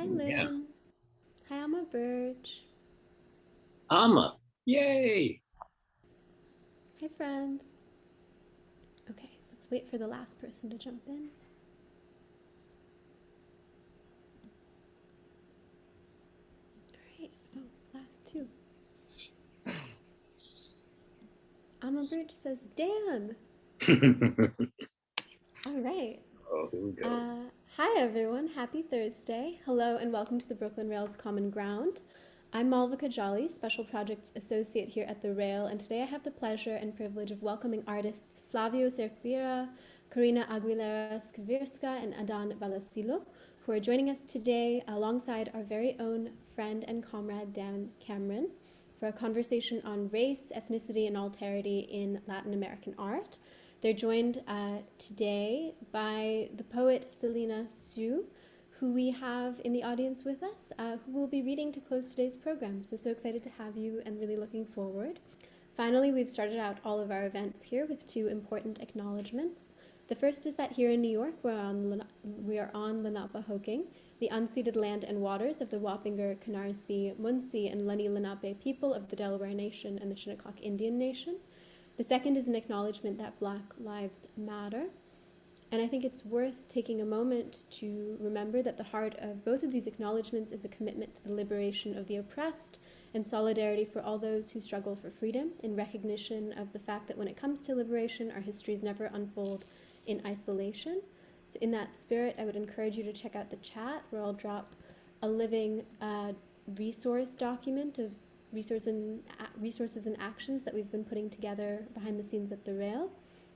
Hi, Yeah. Lynn. Hi, Alma Birch. Amma. Yay. Hi, friends. Okay, let's wait for the last person to jump in. All right. Oh, last two. Alma Birch says, Dan. All right. Oh, here we go. Uh, Hi, everyone. Happy Thursday. Hello, and welcome to the Brooklyn Rail's Common Ground. I'm Malvika Jolly, Special Projects Associate here at the Rail, and today I have the pleasure and privilege of welcoming artists Flávio Cerqueira, Karina Aguilera Skvirsky, and Adán Vallecillo, who are joining us today alongside our very own friend and comrade Dan Cameron for a conversation on race, ethnicity, and alterity in Latin American art. They're joined today by the poet Celina Su, who we have in the audience with us, who will be reading to close today's program. So excited to have you and really looking forward. Finally, we've started out all of our events here with two important acknowledgements. The first is that here in New York, we are on Lenape, the unceded land and waters of the Wappinger, Canarsie, Munsee, and Lenni Lenape people of the Delaware Nation and the Shinnecock Indian Nation. The second is an acknowledgement that Black Lives Matter. And I think it's worth taking a moment to remember that the heart of both of these acknowledgements is a commitment to the liberation of the oppressed and solidarity for all those who struggle for freedom, in recognition of the fact that when it comes to liberation, our histories never unfold in isolation. So, in that spirit, I would encourage you to check out the chat where I'll drop a living resource document of resources and actions that we've been putting together behind the scenes at the Rail.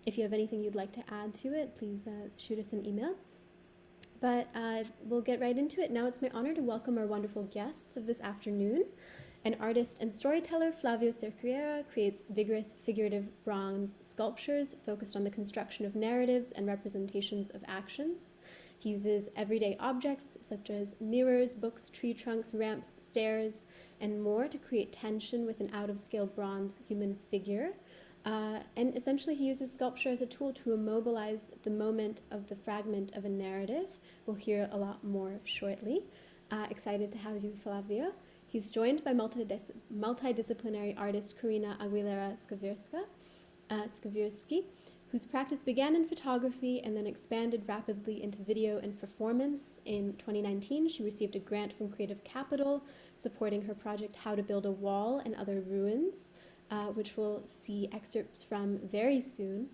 If you have anything you'd like to add to it, please shoot us an email. But we'll get right into it. Now it's my honor to welcome our wonderful guests of this afternoon. An artist and storyteller, Flávio Cerqueira creates vigorous figurative bronze sculptures focused on the construction of narratives and representations of actions. He uses everyday objects such as mirrors, books, tree trunks, ramps, stairs, and more to create tension with an out-of-scale bronze human figure. And essentially, he uses sculpture as a tool to immobilize the moment of the fragment of a narrative. We'll hear a lot more shortly. Excited to have you, Flavio. He's joined by multidisciplinary artist Karina Aguilera Skvirsky, whose practice began in photography and then expanded rapidly into video and performance. In 2019, she received a grant from Creative Capital supporting her project How to Build a Wall and Other Ruins, which we'll see excerpts from very soon.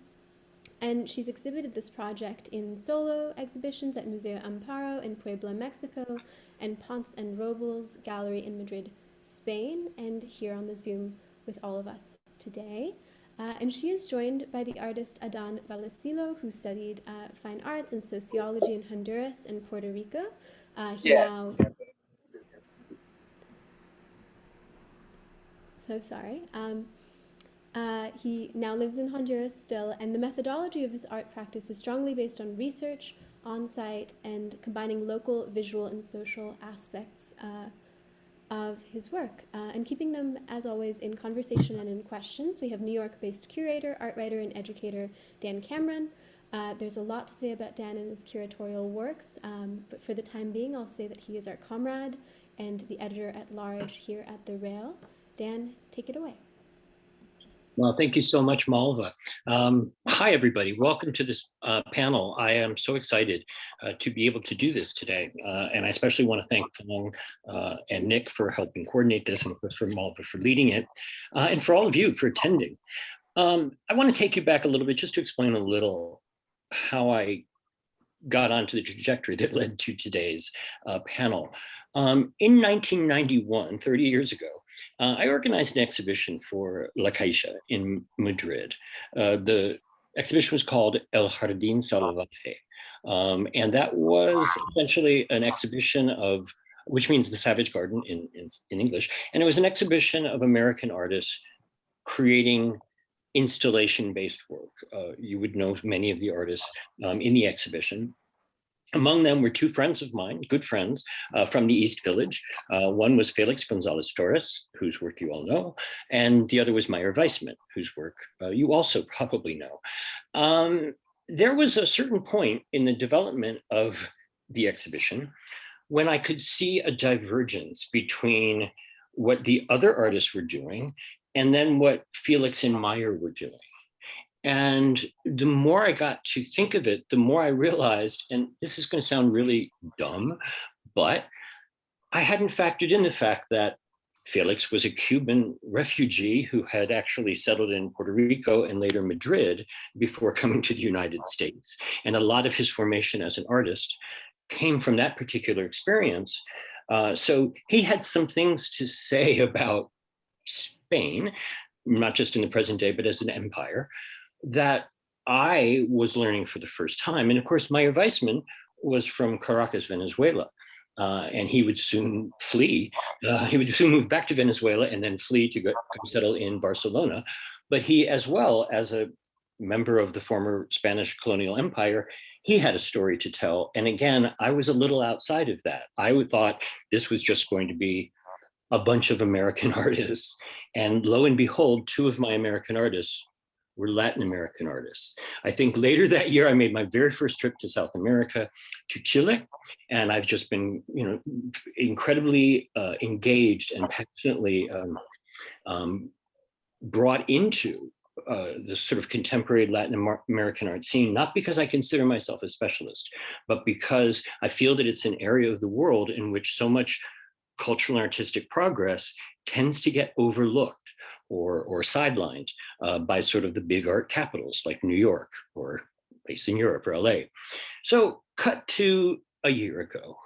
And she's exhibited this project in solo exhibitions at Museo Amparo in Puebla, Mexico, and Ponce and Robles Gallery in Madrid, Spain, and here on the Zoom with all of us today. And she is joined by the artist Adán Vallecillo, who studied fine arts and sociology in Honduras and Puerto Rico. He Yeah. now So sorry. He now lives in Honduras still, and the methodology of his art practice is strongly based on research, on site, and combining local, visual, and social aspects of his work, and keeping them, as always, in conversation and in questions. We have New York based curator, art writer, and educator Dan Cameron. There's a lot to say about Dan and his curatorial works, but for the time being, I'll say that he is our comrade and the editor at large here at the Rail. Dan, take it away. Well, thank you so much, Malva. Hi, everybody. Welcome to this panel. I am so excited to be able to do this today. And I especially want to thank Fong and Nick for helping coordinate this, and of course for Malva for leading it, and for all of you for attending. I want to take you back a little bit just to explain a little how I got onto the trajectory that led to today's panel. In 1991, 30 years ago, I organized an exhibition for La Caixa in Madrid. The exhibition was called El Jardín Salvaje, and that was essentially an exhibition of, which means the Savage Garden in English, and it was an exhibition of American artists creating installation-based work. You would know many of the artists in the exhibition. Among them were two friends of mine, good friends, from the East Village. One was Felix Gonzalez Torres, whose work you all know, and the other was Meyer Weissman, whose work you also probably know. There was a certain point in the development of the exhibition when I could see a divergence between what the other artists were doing and then what Felix and Meyer were doing. And the more I got to think of it, the more I realized, and this is going to sound really dumb, but I hadn't factored in the fact that Felix was a Cuban refugee who had actually settled in Puerto Rico and later Madrid before coming to the United States. And a lot of his formation as an artist came from that particular experience. So he had some things to say about Spain, not just in the present day, but as an empire, that I was learning for the first time. And of course, Meyer Weissman was from Caracas, Venezuela. And he would soon flee. He would soon move back to Venezuela and then flee to go settle in Barcelona. But he, as well as a member of the former Spanish colonial empire, he had a story to tell. And again, I was a little outside of that. I thought this was just going to be a bunch of American artists. And lo and behold, two of my American artists were Latin American artists. I think later that year, I made my very first trip to South America, to Chile, and I've just been, incredibly engaged and passionately brought into this sort of contemporary Latin American art scene, not because I consider myself a specialist, but because I feel that it's an area of the world in which so much cultural and artistic progress tends to get overlooked or sidelined by sort of the big art capitals like New York or based in Europe or LA. So cut to a year ago.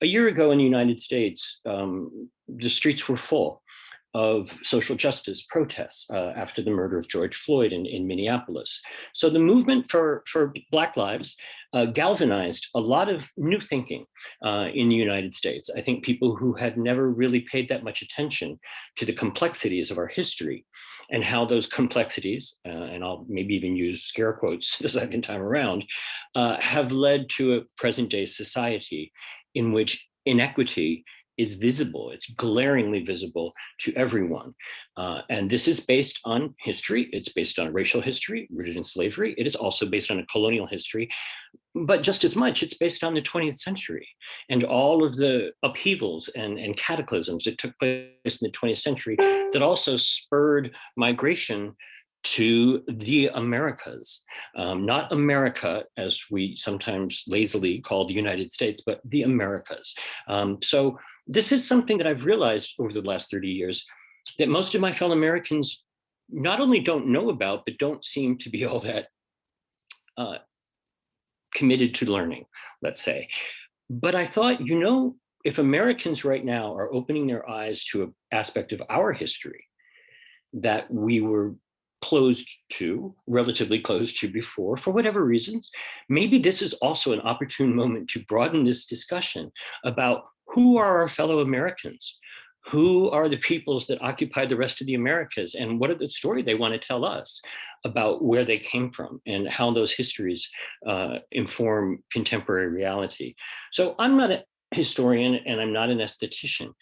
A year ago in the United States, the streets were full of social justice protests after the murder of George Floyd in Minneapolis. So the movement for Black Lives galvanized a lot of new thinking in the United States. I think people who had never really paid that much attention to the complexities of our history and how those complexities, and I'll maybe even use scare quotes the second time around, have led to a present day society in which inequity is visible. It's glaringly visible to everyone. And this is based on history. It's based on racial history rooted in slavery. It is also based on a colonial history, but just as much, it's based on the 20th century and all of the upheavals and cataclysms that took place in the 20th century that also spurred migration to the Americas, not America, as we sometimes lazily call the United States, but the Americas. So this is something that I've realized over the last 30 years that most of my fellow Americans not only don't know about, but don't seem to be all that committed to learning, let's say. But I thought, if Americans right now are opening their eyes to an aspect of our history that we were relatively closed to before, for whatever reasons, maybe this is also an opportune moment to broaden this discussion about who are our fellow Americans, who are the peoples that occupy the rest of the Americas, and what are the story they want to tell us about where they came from and how those histories inform contemporary reality. So I'm not a historian and I'm not an esthetician.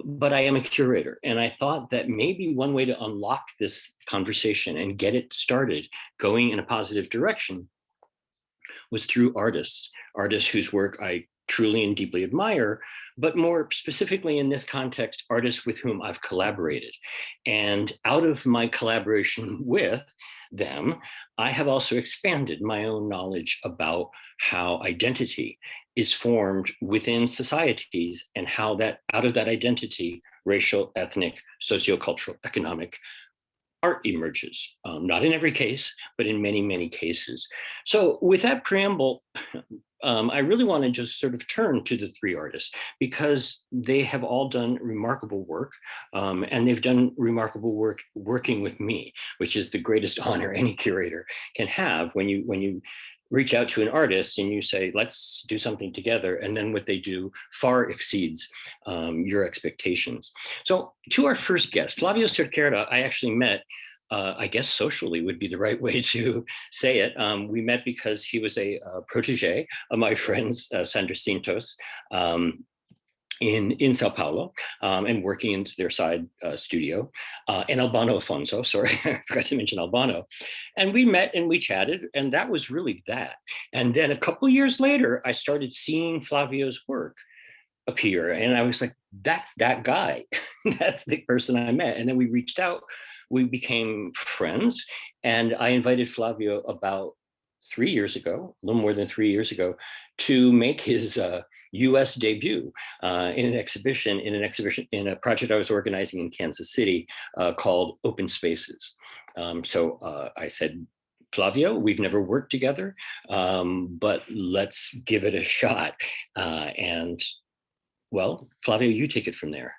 But I am a curator. And I thought that maybe one way to unlock this conversation and get it started going in a positive direction was through artists whose work I truly and deeply admire, but more specifically in this context, artists with whom I've collaborated. And out of my collaboration with them, I have also expanded my own knowledge about how identity is formed within societies and how that out of that identity, racial, ethnic, sociocultural, economic art emerges. Not in every case, but in many, many cases. So with that preamble, I really want to just sort of turn to the three artists because they have all done remarkable work, and they've done remarkable work working with me, which is the greatest honor any curator can have when you reach out to an artist and you say, let's do something together. And then what they do far exceeds your expectations. So to our first guest, Flávio Cerqueira, I actually met, I guess socially would be the right way to say it. We met because he was a protege of my friends, Sandra Cintos. in Sao Paulo, and working in their side studio, and Albano Afonso, sorry, I forgot to mention Albano. And we met and we chatted, and that was really that. And then a couple years later, I started seeing Flavio's work appear, and I was like, that's that guy. That's the person I met. And then we reached out, we became friends, and I invited Flavio about 3 years ago, a little more than 3 years ago, to make his US debut in a project I was organizing in Kansas City called Open Spaces. So I said, Flavio, we've never worked together, but let's give it a shot. And well, Flavio, you take it from there.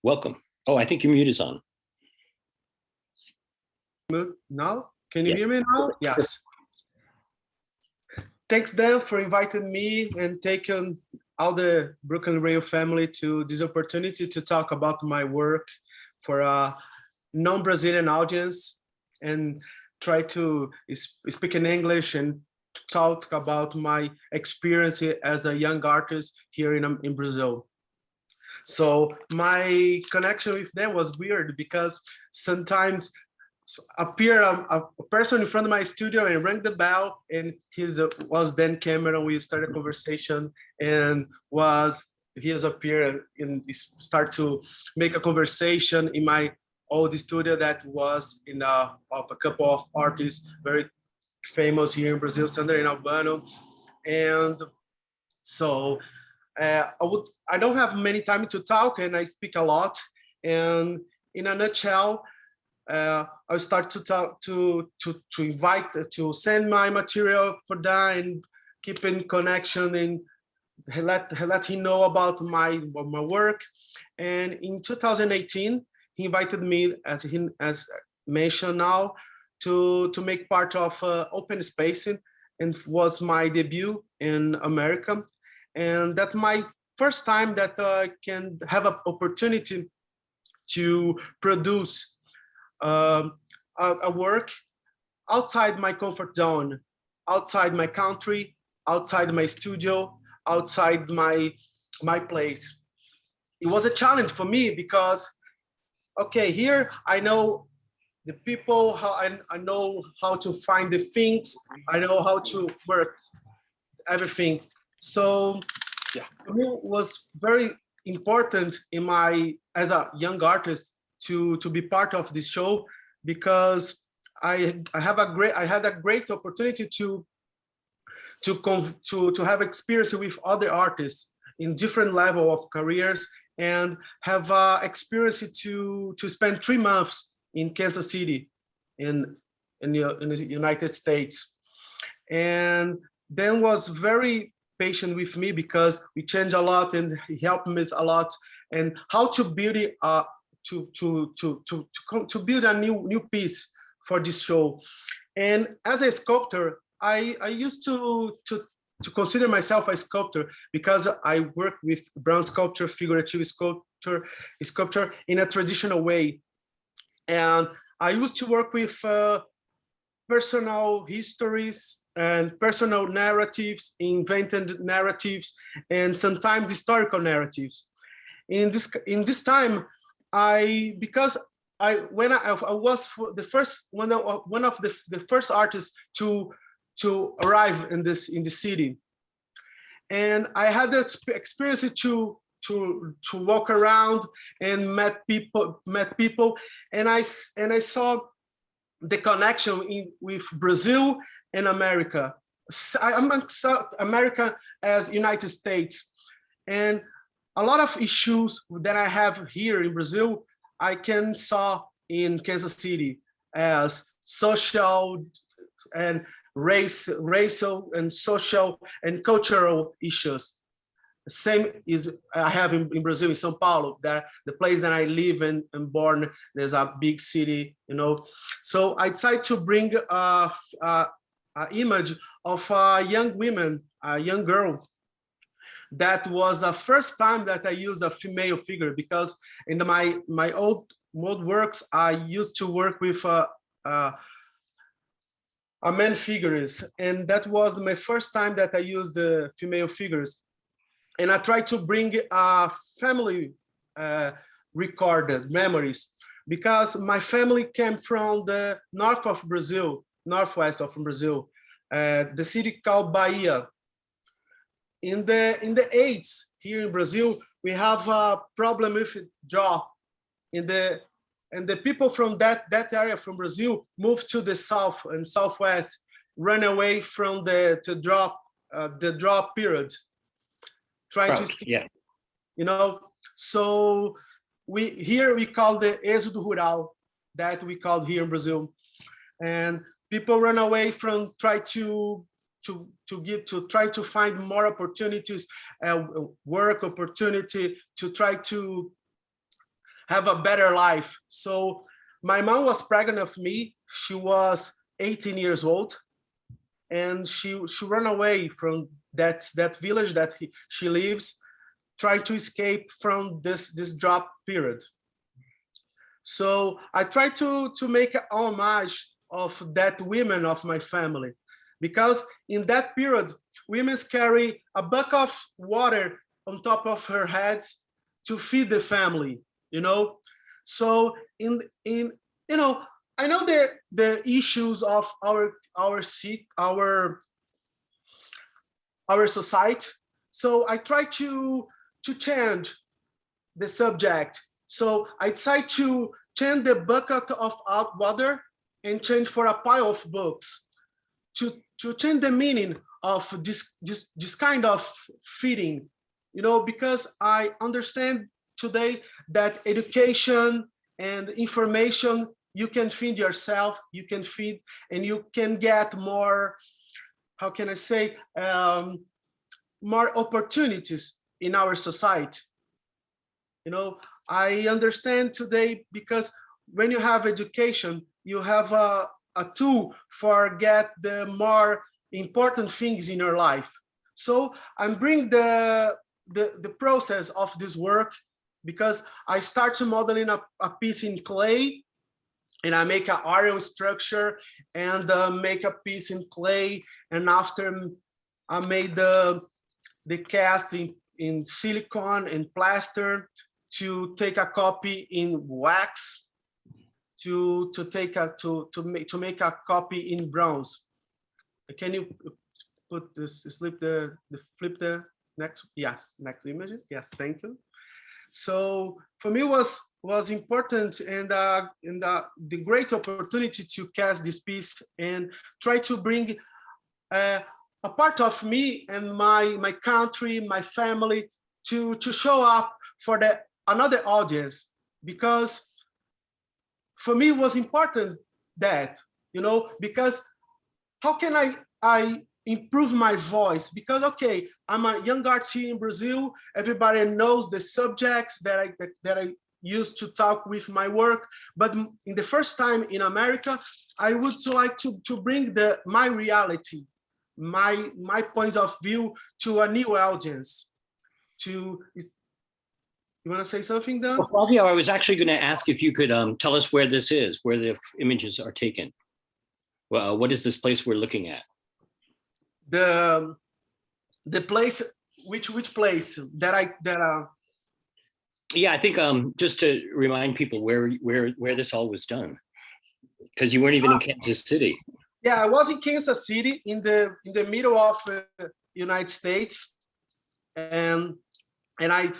Welcome. Oh, I think your mute is on. Now, can you hear me now? Yes. Thanks, Dan, for inviting me and taking all the Brooklyn Rail family to this opportunity to talk about my work for a non-Brazilian audience and try to speak in English and talk about my experience as a young artist here in Brazil. So my connection with them was weird because sometimes appear a person in front of my studio and rang the bell, and was then Cameron. We started a conversation, and he has appeared and start to make a conversation in my old studio that was of a couple of artists very famous here in Brazil, Sandra and Albano. And so I don't have many time to talk, and I speak a lot. And in a nutshell, I start to talk to invite to send my material for that and keep in connection and let him know about my work. And in 2018, he invited me, as mentioned now, to make part of Open Spacing, and was my debut in America. And that's my first time that I can have an opportunity to produce a work outside my comfort zone, outside my country, outside my studio, outside my place. It was a challenge for me because, okay, here I know the people, how I know how to find the things, I know how to work everything. So yeah, for me it was very important as a young artist to be part of this show, because I had a great opportunity to have experience with other artists in different level of careers, and have experience to spend 3 months in Kansas City in the United States. And Dan was very patient with me because we changed a lot, and he helped me a lot, and how to build it to build a new piece for this show. And as a sculptor, I used to consider myself a sculptor because I work with bronze sculpture, figurative sculpture in a traditional way. And I used to work with personal histories and personal narratives, invented narratives, and sometimes historical narratives. In this time, because I was the first one of the first artists to arrive in the city, and I had the experience to walk around and met people, and I saw the connection with Brazil and America. I'm America as United States, and a lot of issues that I have here in Brazil, I can saw in Kansas City as social and racial and social and cultural issues. Same is I have in Brazil, in São Paulo, that the place that I live and born, there's a big city, So I decided to bring a image of a young woman, a young girl. That was the first time that I used a female figure, because in my old works, I used to work with a a man figures, and that was my first time that I used the female figures. And I tried to bring a family recorded memories, because my family came from the north of Brazil, northwest of Brazil, the city called Bahia. In the 80s here in Brazil, we have a problem with drought. And the people from that area from Brazil moved to the south and southwest, run away from the drought period, trying to escape. Yeah. You know, so we call the êxodo rural, that we call here in Brazil, and people run away from try to find more opportunities, work opportunity, to try to have a better life. So my mom was pregnant of me. She was 18 years old, and she ran away from that village that she lives, trying to escape from this drought period. So I tried to make an homage of that women of my family, because in that period, women carry a bucket of water on top of her heads to feed the family, you know. So in you know, I know the issues of our society. So I try to change the subject. So I decided to change the bucket of water and change for a pile of books, to change the meaning of this kind of feeding, you know, because I understand today that education and information, you can feed yourself, you can feed, and you can get more, how can I say, more opportunities in our society. You know, I understand today, because when you have education, you have a tool for get the more important things in your life. So I'm bringing the process of this work, because I start to modeling a piece in clay, and I make an aerial structure and make a piece in clay, and after I made the cast in silicone and plaster, to take a copy in wax, to make a copy in bronze. Can you put this, flip the next, yes, next image? Yes, thank you. So for me was important, and the great opportunity to cast this piece and try to bring a part of me and my country, my family, to show up for another audience, because for me it was important that, you know, because how can I improve my voice? Because okay, I'm a young artist here in Brazil. Everybody knows the subjects that I used to talk with my work, but in the first time in America, I would like to bring my reality, my points of view to a new audience. You want to say something, Dan? Well, Flavio, I was actually going to ask if you could tell us where this is, where the images are taken. Well, what is this place we're looking at? The place, which place that Yeah, I think just to remind people where this all was done, because you weren't even in Kansas City. Yeah, I was in Kansas City, in the middle of United States, and I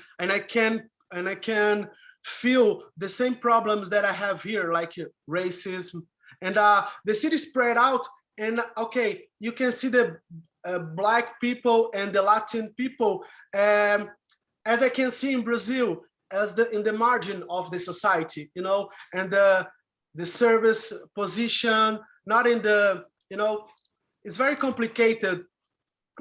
can feel the same problems that I have here, like racism, and the city spread out, and okay, you can see the Black people and the Latin people, as I can see in Brazil, as in the margin of the society, you know, and the service position, not in the, you know, it's very complicated,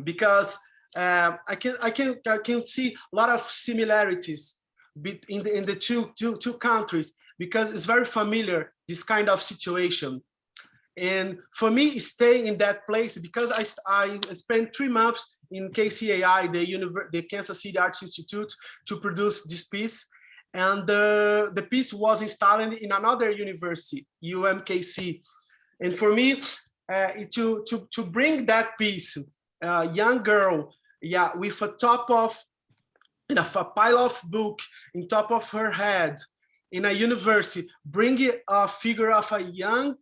because I can see a lot of similarities in the two countries, because it's very familiar, this kind of situation. And for me, staying in that place, because I spent 3 months in KCAI, the Kansas City Arts Institute, to produce this piece. And the piece was installed in another university, UMKC. And for me, to bring that piece, young girl, yeah, with a pile of book in top of her head in a university, bring a figure of a young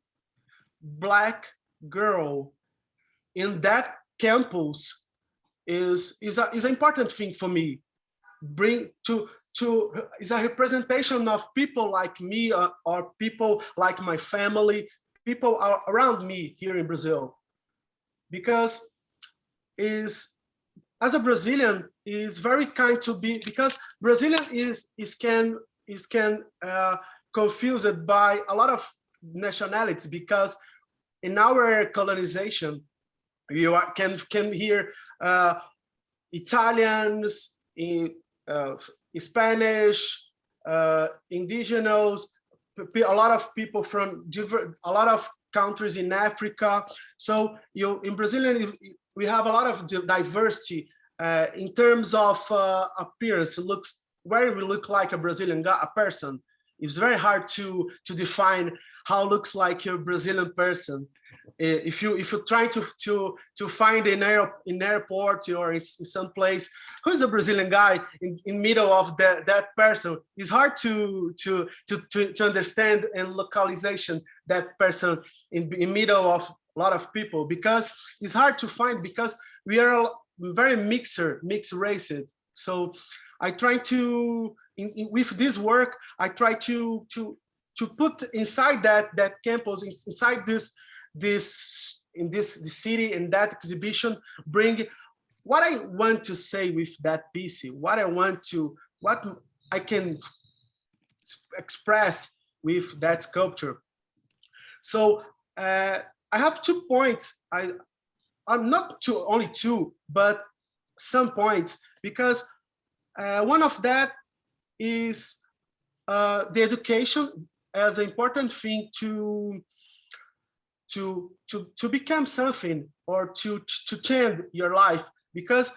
Black girl in that campus is an important thing for me. Bring to is a representation of people like me, or people like my family, people are around me here in Brazil, because is as a Brazilian is very kind to be, because Brazilian is confused by a lot of nationalities, because in our colonization you can hear Italians, Spanish, indigenous, a lot of people from a lot of countries in Africa. So in Brazilian we have a lot of diversity in terms of appearance. It looks where we look like a Brazilian a person. It's very hard to define how looks like a Brazilian person. If you try to find in airport or in some place who's a Brazilian guy in middle of that person, it's hard to understand and localization that person in middle of a lot of people, because it's hard to find, because we are very mixed races. So I try to with this work I try to put inside that campus, inside this city, in that exhibition, bring what I want to say with that piece, what I can express with that sculpture. So I have 2 points. I'm not only two, but some points, because one of that is the education as an important thing to become something, or to change your life, because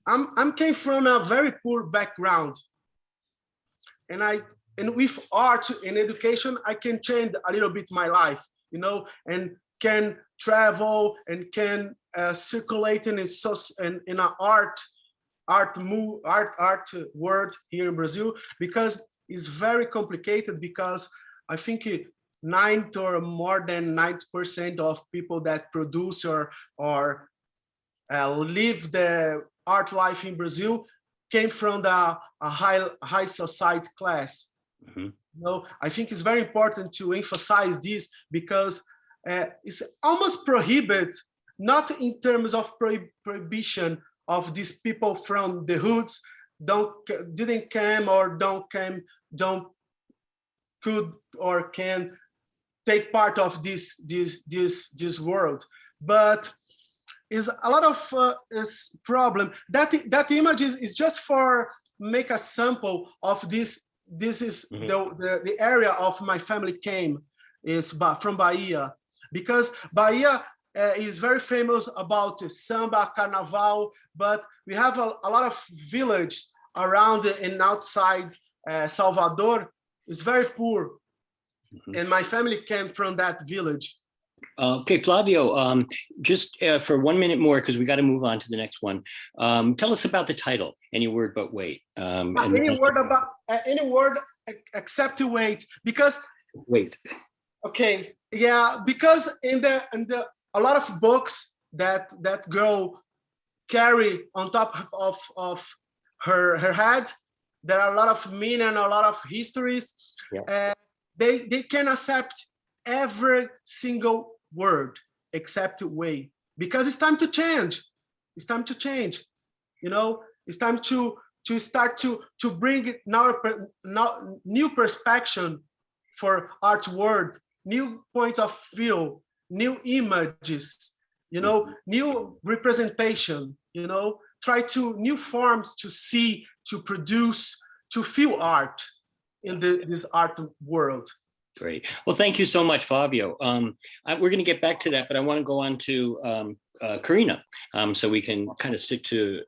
I'm came from a very poor background, and with art and education I can change a little bit my life, and can travel and can circulate in an art world here in Brazil, because it's very complicated, because I think 90 or more than 90% of people that produce or live the art life in Brazil came from a high society class. Mm-hmm. I think it's very important to emphasize this, because it's almost prohibited, not in terms of prohibition of these people from the hoods didn't come or don't could or can take part of this world, but is a lot of is problem that image is just for make a sample of this. This is mm-hmm. the area of my family came is from Bahia, because Bahia is very famous about samba, carnaval, but we have a lot of village around and outside Salvador. It's very poor. Mm-hmm. And my family came from that village. Okay, Flavio, just for 1 minute more, because we got to move on to the next one. Tell us about the title, Any Word But Wait. Any word except wait, because wait. Okay, yeah, because in the a lot of books that girl carry on top of her head, there are a lot of meaning and a lot of histories. Yeah. They can accept every single word except way, because it's time to change. It's time to change. It's time to start to bring now new perspective for art world, new points of view, new images, new representation, try to new forms to see, to produce, to feel art in this art world. Great. Well, thank you so much, Flavio. We're going to get back to that, but I want to go on to Karina, so we can kind of stick to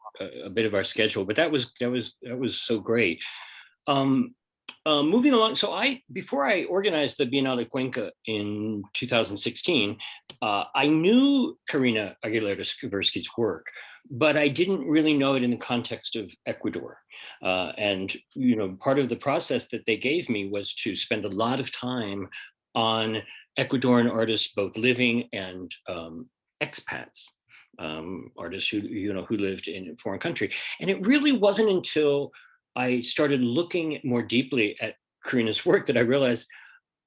a bit of our schedule. But that was so great. Moving along, so before I organized the Biennale Cuenca in 2016, I knew Karina Aguilera Skvirsky's work, but I didn't really know it in the context of Ecuador. And part of the process that they gave me was to spend a lot of time on Ecuadorian artists, both living and expats, artists who lived in a foreign country. And it really wasn't until I started looking more deeply at Karina's work that I realized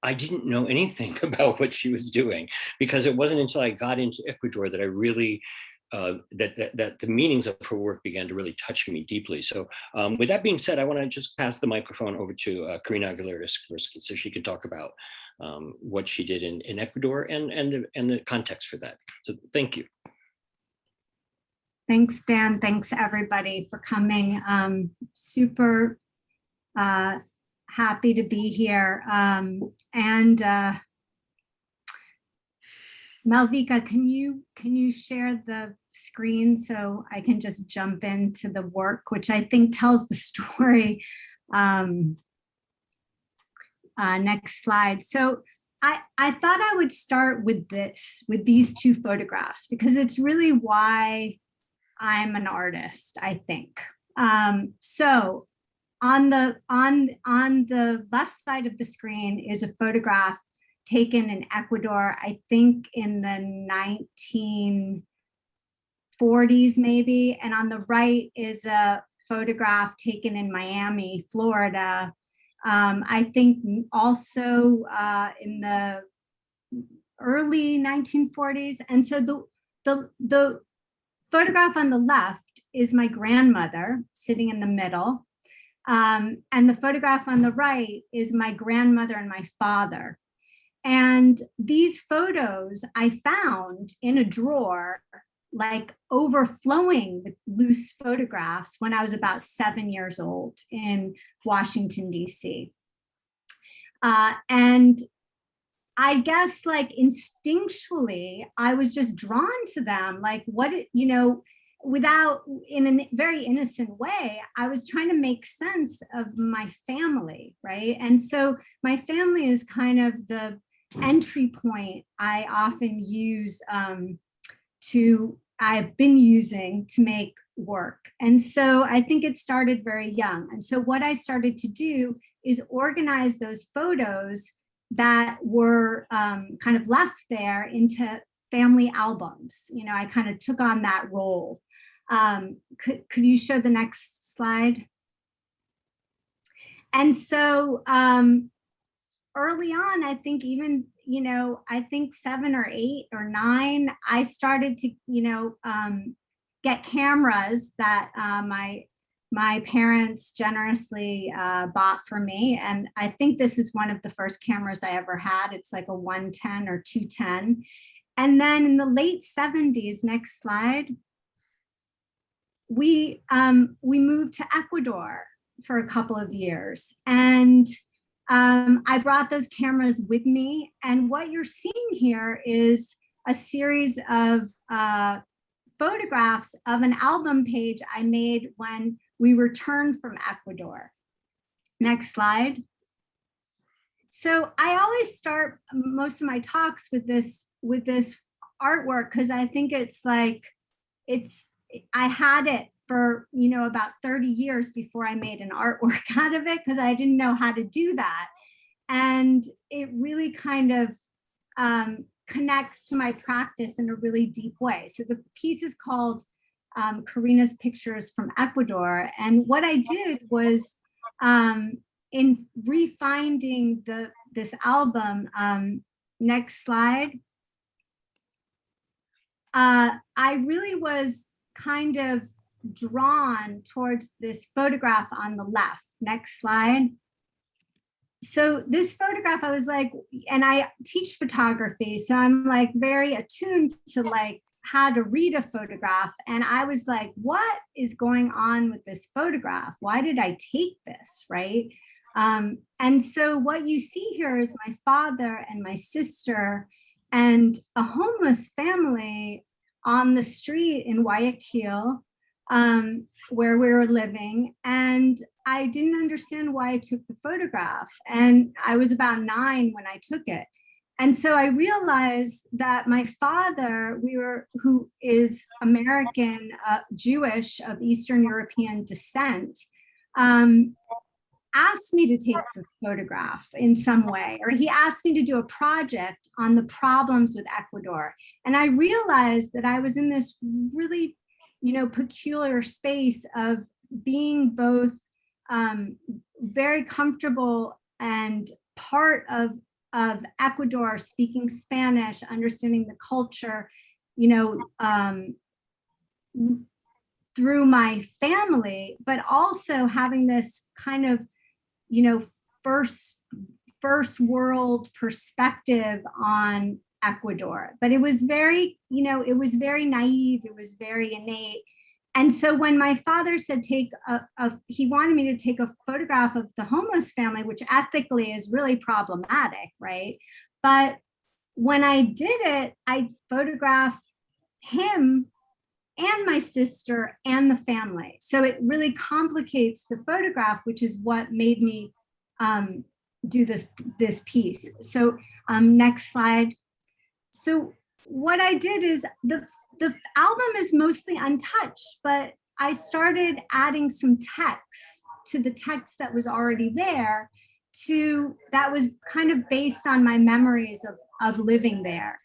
I didn't know anything about what she was doing, because it wasn't until I got into Ecuador that I really, that the meanings of her work began to really touch me deeply. So with that being said, I want to just pass the microphone over to Karina Aguilera Skvirsky so she can talk about what she did in Ecuador and the context for that. So thank you. Thanks, Dan. Thanks, everybody, for coming. Super happy to be here. Malvika, can you share the screen so I can just jump into the work, which I think tells the story? Next slide. So I thought I would start with these two photographs, because it's really why I'm an artist, I think. So on the left side of the screen is a photograph taken in Ecuador, I think in the 1940s maybe. And on the right is a photograph taken in Miami, Florida. I think also in the early 1940s. And so the photograph on the left is my grandmother sitting in the middle. And the photograph on the right is my grandmother and my father. And these photos I found in a drawer, like overflowing with loose photographs, when I was about 7 years old in Washington, D.C. And I guess, like, instinctually, I was just drawn to them, like, without, in a very innocent way, I was trying to make sense of my family, right? And so my family is kind of the entry point I often use I've been using to make work. And so I think it started very young. And so what I started to do is organize those photos that were kind of left there into family albums. I kind of took on that role. Could you show the next slide? And so early on, I think even, I think 7 or 8 or 9, I started to, get cameras that my parents generously bought for me. And I think this is one of the first cameras I ever had. It's like a 110 or 210. And then in the late 70s, next slide, we moved to Ecuador for a couple of years. And I brought those cameras with me. And what you're seeing here is a series of photographs of an album page I made when we returned from Ecuador. Next slide. So I always start most of my talks with this artwork, because I think it's like, I had it for, about 30 years before I made an artwork out of it, because I didn't know how to do that. And it really kind of connects to my practice in a really deep way. So the piece is called Karina's Pictures from Ecuador. And what I did was, in refinding this album, next slide, I really was kind of drawn towards this photograph on the left. Next slide. So this photograph, I was like, and I teach photography, so I'm like very attuned to like how to read a photograph. And I was like, what is going on with this photograph? Why did I take this, right? And so what you see here is my father and my sister and a homeless family on the street in Guayaquil, where we were living. And I didn't understand why I took the photograph. And I was about 9 when I took it. And so I realized that my father, who is American, Jewish of Eastern European descent, asked me to take the photograph in some way, or he asked me to do a project on the problems with Ecuador. And I realized that I was in this really, peculiar space of being both very comfortable and part of Ecuador, speaking Spanish, understanding the culture, through my family, but also having this kind of, first world perspective on Ecuador. But it was very, it was very naive, it was very innate. And so when my father said he wanted me to take a photograph of the homeless family, which ethically is really problematic, right? But when I did it, I photographed him and my sister and the family. So it really complicates the photograph, which is what made me do this piece. So next slide. So what I did is the album is mostly untouched, but I started adding some text to the text that was already there that was kind of based on my memories of living there.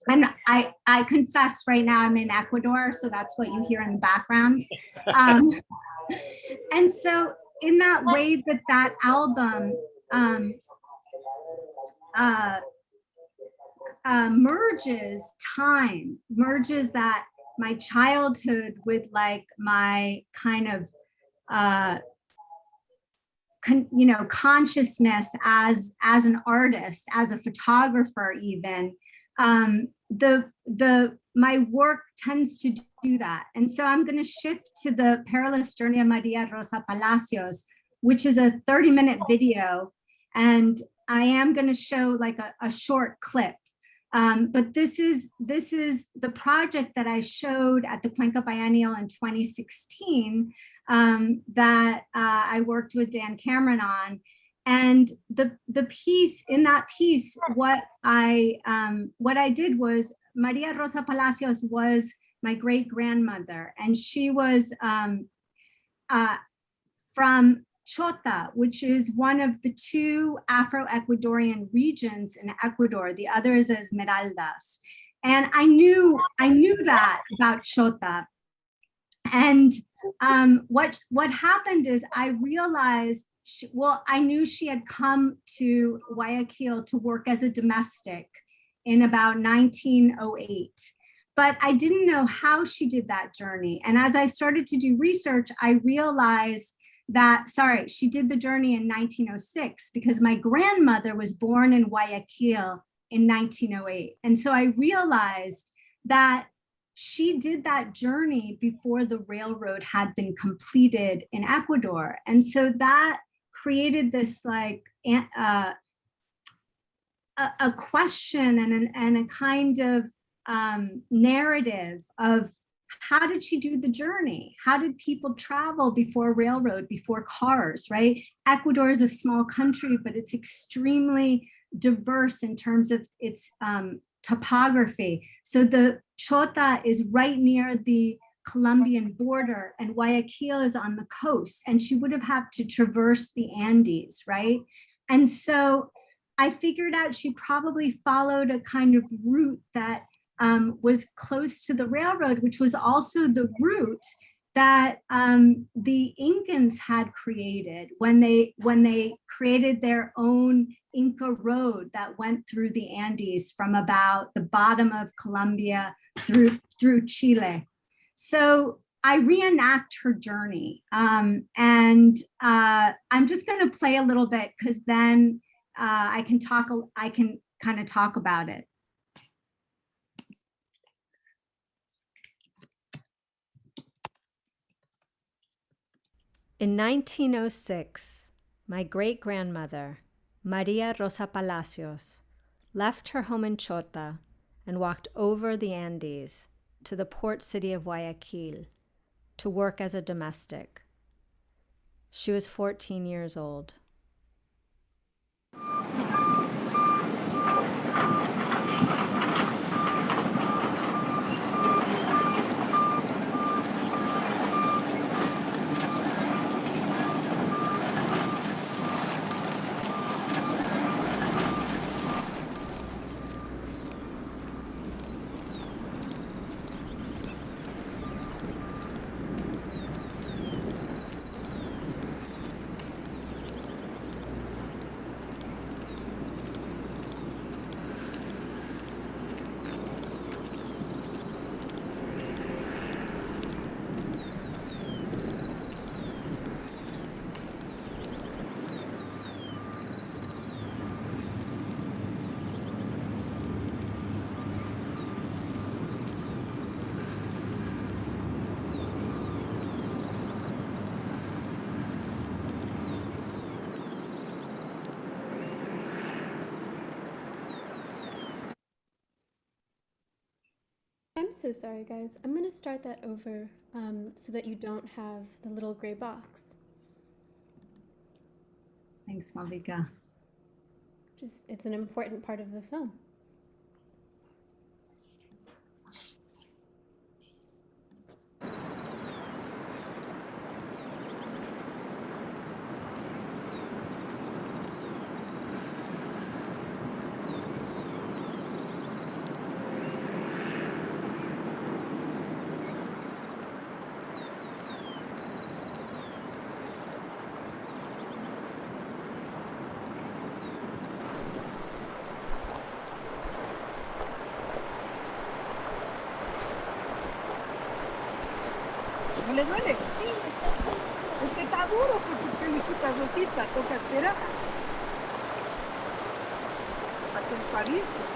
And I confess right now I'm in Ecuador, so that's what you hear in the background. And so in that way that album merges that my childhood with like my kind of consciousness as an artist, as a photographer even. My work tends to do that. And so I'm going to shift to the perilous journey of Maria Rosa Palacios, which is a 30-minute video. And I am going to show like a short clip. But this is the project that I showed at the Cuenca Biennial in 2016 that I worked with Dan Cameron on. And the piece, what I did was, Maria Rosa Palacios was my great grandmother, and she was from Chota, which is one of the 2 Afro-Ecuadorian regions in Ecuador. The other is Esmeraldas. And I knew that about Chota. And what happened is I realized, I knew she had come to Guayaquil to work as a domestic in about 1908. But I didn't know how she did that journey. And as I started to do research, I realized that, she did the journey in 1906 because my grandmother was born in Guayaquil in 1908. And so I realized that she did that journey before the railroad had been completed in Ecuador. And so that created this like a question and a kind of narrative of, how did she do the journey? How did people travel before railroad, before cars, right? Ecuador is a small country, but it's extremely diverse in terms of its topography. So the Chota is right near the Colombian border, and Guayaquil is on the coast, and she would have had to traverse the Andes, right? And so I figured out she probably followed a kind of route that was close to the railroad, which was also the route that the Incans had created when they created their own Inca road that went through the Andes from about the bottom of Colombia through Chile. So I reenact her journey, and I'm just going to play a little bit because then I can kind of talk about it. In 1906, my great-grandmother, Maria Rosa Palacios, left her home in Chota and walked over the Andes to the port city of Guayaquil to work as a domestic. She was 14 years old. I'm so sorry, guys. I'm going to start that over so that you don't have the little gray box. Thanks, Malvika. It's an important part of the film. ¿No le duele? Sí, es que está duro porque peluquita Sofita, toca esperar. Hasta que suavice.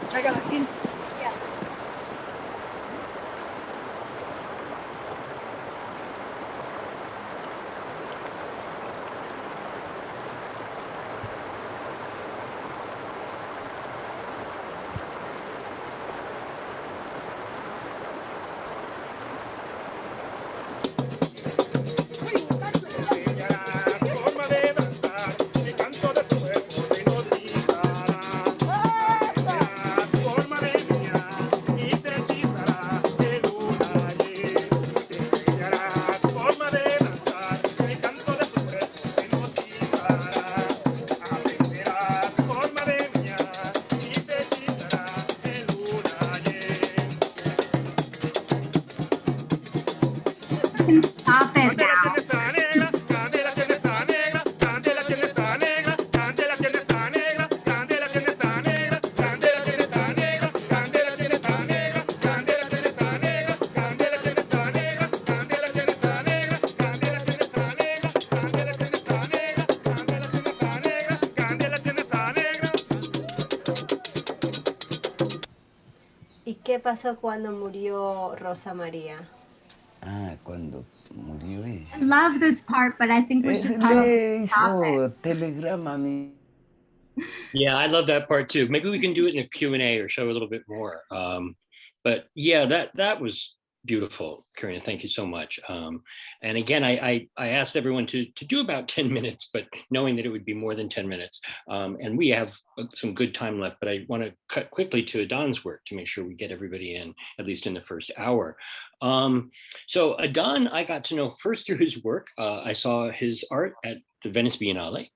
Traiga la cinta. Stop it now. ¿Y qué pasó cuando murió Rosa María? Cuando murió I ella. love this part, but I think we should Le probably stop it. hizo telegrama a mí. Yeah, I love that part too. Maybe we can do it in a Q&A or show a little bit more. But yeah, that was beautiful, Karina. Thank you so much. And again, I asked everyone to do about 10 minutes, but knowing that it would be more than 10 minutes. And we have some good time left, but I want to cut quickly to Adán's work to make sure we get everybody in, at least in the first hour. So Adán, I got to know first through his work. I saw his art at the Venice Biennale.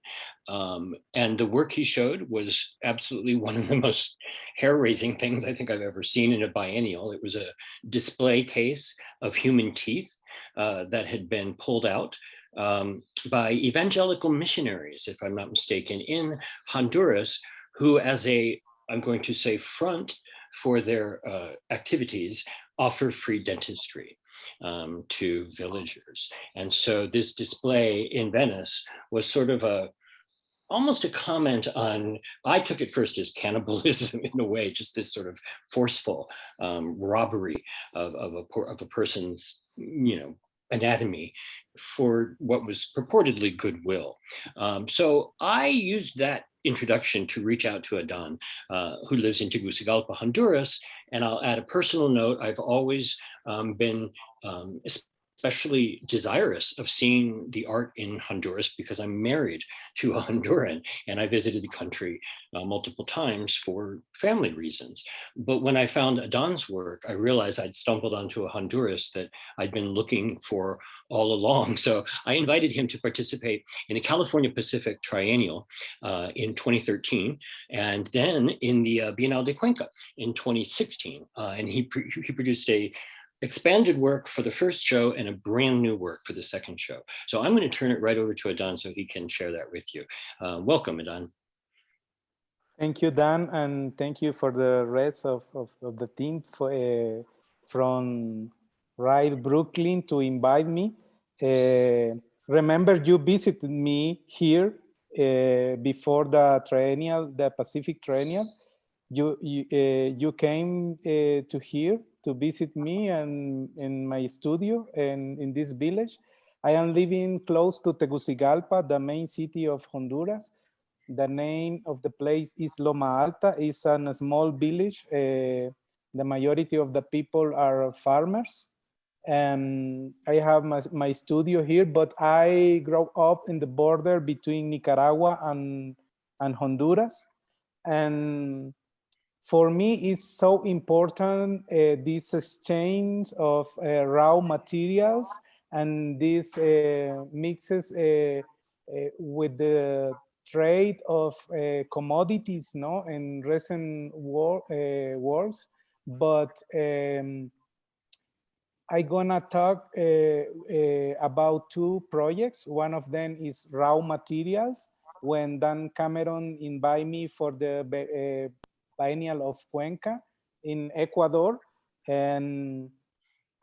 And the work he showed was absolutely one of the most hair-raising things I think I've ever seen in a biennial. It was a display case of human teeth that had been pulled out by evangelical missionaries, if I'm not mistaken, in Honduras, who as I'm going to say front for their activities, offer free dentistry to villagers. And so this display in Venice was sort of almost a comment on, I took it first as cannibalism in a way, just this sort of forceful robbery of a person's, anatomy for what was purportedly goodwill. So I used that introduction to reach out to Adán, who lives in Tegucigalpa, Honduras. And I'll add a personal note. I've always been especially desirous of seeing the art in Honduras because I'm married to a Honduran and I visited the country multiple times for family reasons. But when I found Adán's work, I realized I'd stumbled onto a Honduras that I'd been looking for all along. So I invited him to participate in the California Pacific Triennial in 2013, and then in the Bienal de Cuenca in 2016. And he produced a expanded work for the first show and a brand new work for the second show. So I'm going to turn it right over to Adán so he can share that with you. Welcome, Adán. Thank you, Dan, and thank you for the rest of the team from Ride Brooklyn to invite me. Remember, you visited me here before the triennial, the Pacific Triennial. You came to here to visit me and in my studio and in this village. I am living close to Tegucigalpa, the main city of Honduras. The name of the place is Loma Alta. It's a small village. The majority of the people are farmers. And I have my studio here, but I grew up in the border between Nicaragua and Honduras. And for me, it's so important, this exchange of raw materials and this mixes with the trade of commodities, no, in recent wars. But I'm gonna talk about two projects. One of them is raw materials. When Dan Cameron invited me for the Biennial of Cuenca in Ecuador, and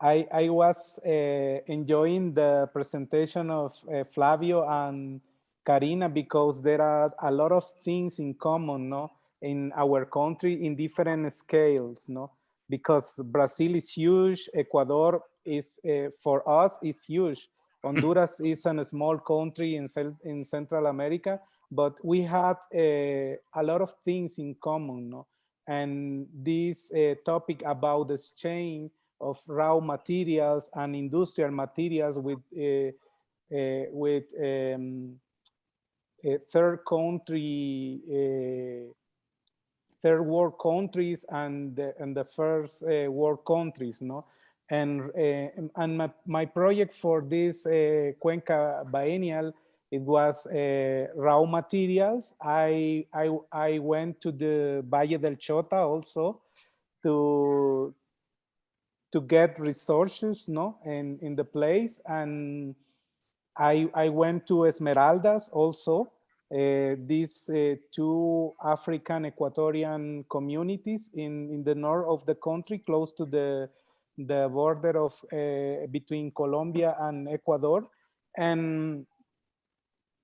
I was enjoying the presentation of Flavio and Karina because there are a lot of things in common, no, in our country in different scales, no, because Brazil is huge, Ecuador is for us is huge. Honduras is a small country in Central America, but we had a lot of things in common, no? And this topic about the exchange of raw materials and industrial materials with third world countries and the first world countries, no? And my project for this Cuenca Biennial, it was raw materials. I went to the Valle del Chota also to get resources, no, in the place. And I went to Esmeraldas also. These two African Ecuadorian communities in the north of the country, close to the border of between Colombia and Ecuador. And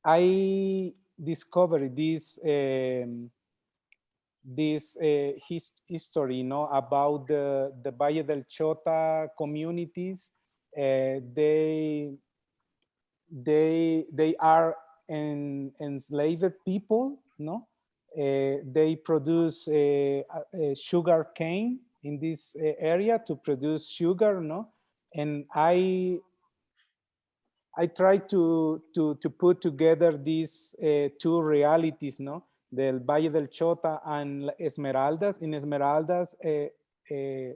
I discovered this history, you know, about the Valle del Chota communities. They are enslaved people, no? They produce sugar cane in this area to produce sugar, no? And I try to put together these two realities, no? Del Valle del Chota and Esmeraldas. In Esmeraldas,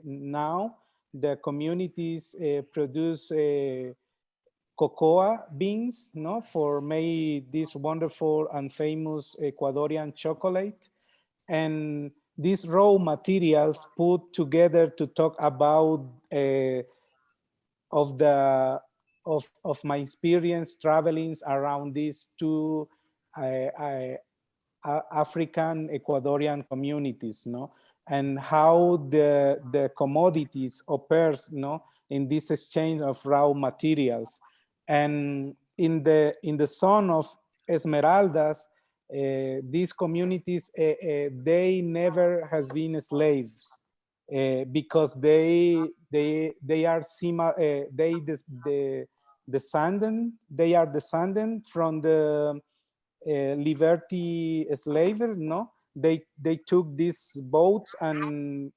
now the communities produce cocoa beans, no, for make this wonderful and famous Ecuadorian chocolate. And these raw materials put together to talk about of my experience traveling around these two African Ecuadorian communities, no, and how the commodities occurs, no, in this exchange of raw materials. And in the zone of Esmeraldas, these communities, they never has been slaves because they are similar. The they are descendant from the liberty slaver. No, they took these boats and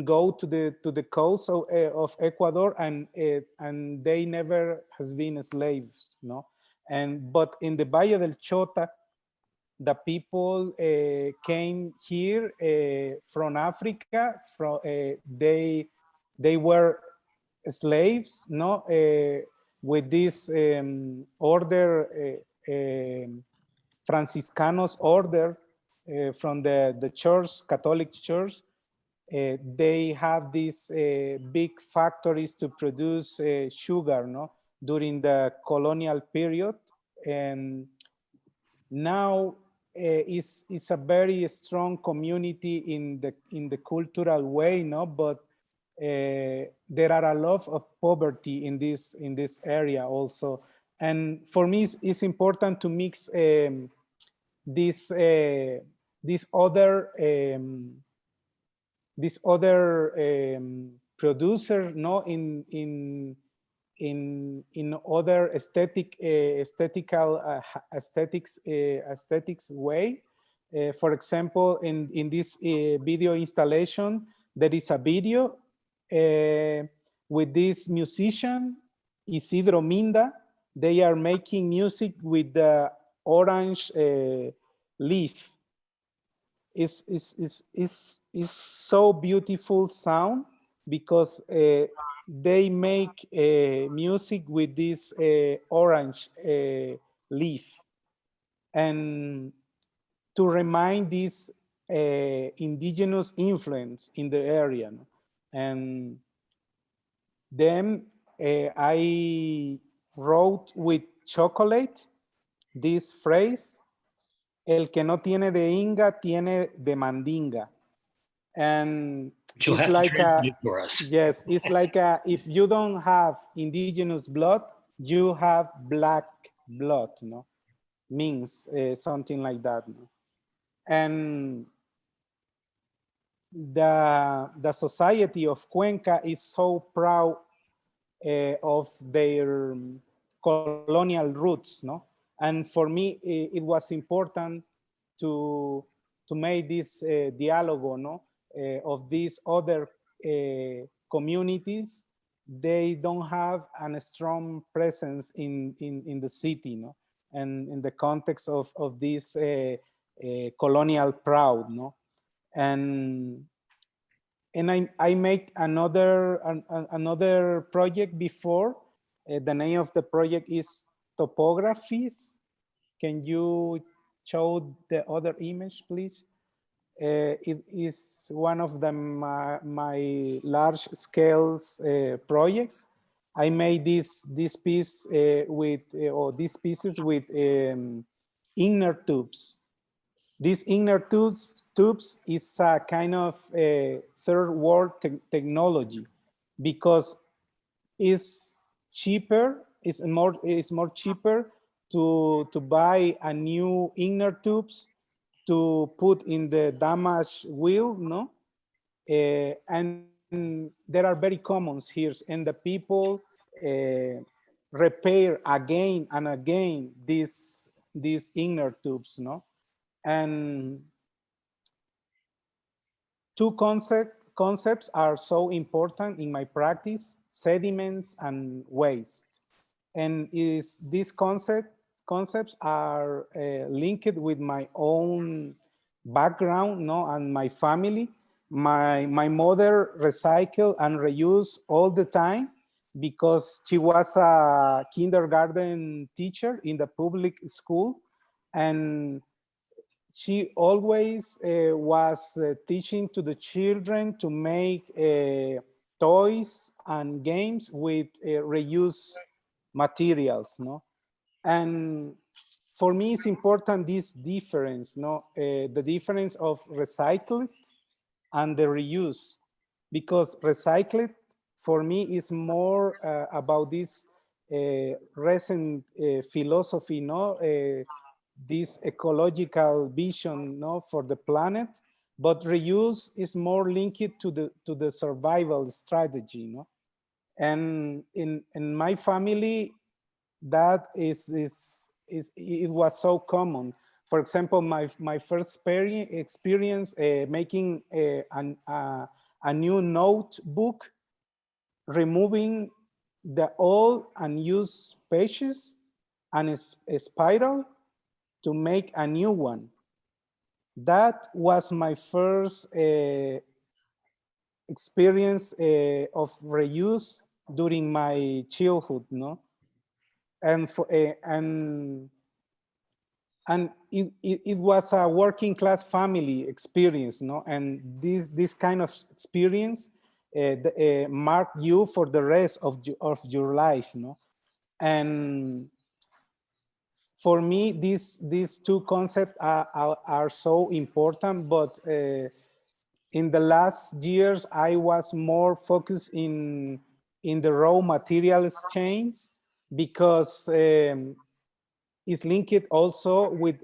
go to the coast of Ecuador, and they never has been slaves, no. But in the Valle del Chota, the people came here from Africa. They were slaves, no, with this order, Franciscanos order from the church, Catholic Church. They have these big factories to produce sugar, no, during the colonial period, and now is a very strong community in the cultural way, no, but there are a lot of poverty in this area also, and for me it's important to mix this other producer, no, in other aesthetics way. For example, in this video installation, there is a video with this musician Isidro Minda. They are making music with the orange leaf. Is so beautiful sound because they make music with this orange leaf, and to remind this indigenous influence in the area. And then I wrote with chocolate this phrase: el que no tiene de Inga tiene de Mandinga. And You'll it's like for us. yes, it's like if you don't have indigenous blood, you have black blood, no, means something like that, no? And the society of Cuenca is so proud of their colonial roots, no? And for me, it was important to make this dialogue, no, of these other communities. They don't have a strong presence in the city, no, and in the context of this colonial proud, no, and I made another project before. The name of the project is Topographies. Can you show the other image, please? It is one of my large scale projects. I made this piece or these pieces with inner tubes. These inner tubes is a kind of third world technology because it's cheaper, it's more cheaper to buy a new inner tubes to put in the damaged wheel, no? And there are very common here, and the people repair again and again these inner tubes, no? And two concepts are so important in my practice: sediments and waste. And these concepts are linked with my own background, no, and my family. My mother recycled and reused all the time because she was a kindergarten teacher in the public school, and she always was teaching to the children to make toys and games with reused materials, no? And for me, it's important this difference, no? The difference of recycled and the reuse, because recycled for me is more about this recent philosophy, no, this ecological vision, no, for the planet, but reuse is more linked to the survival strategy, no. And in my family, that is it was so common. For example, my first experience making a new notebook, removing the old unused pages and a spiral to make a new one. That was my first experience of reuse during my childhood, no? And it was a working class family experience, no? And this kind of experience mark you for the rest of your life, no? And for me, these two concepts are so important, but in the last years, I was more focused in the raw materials chains, because it's linked also with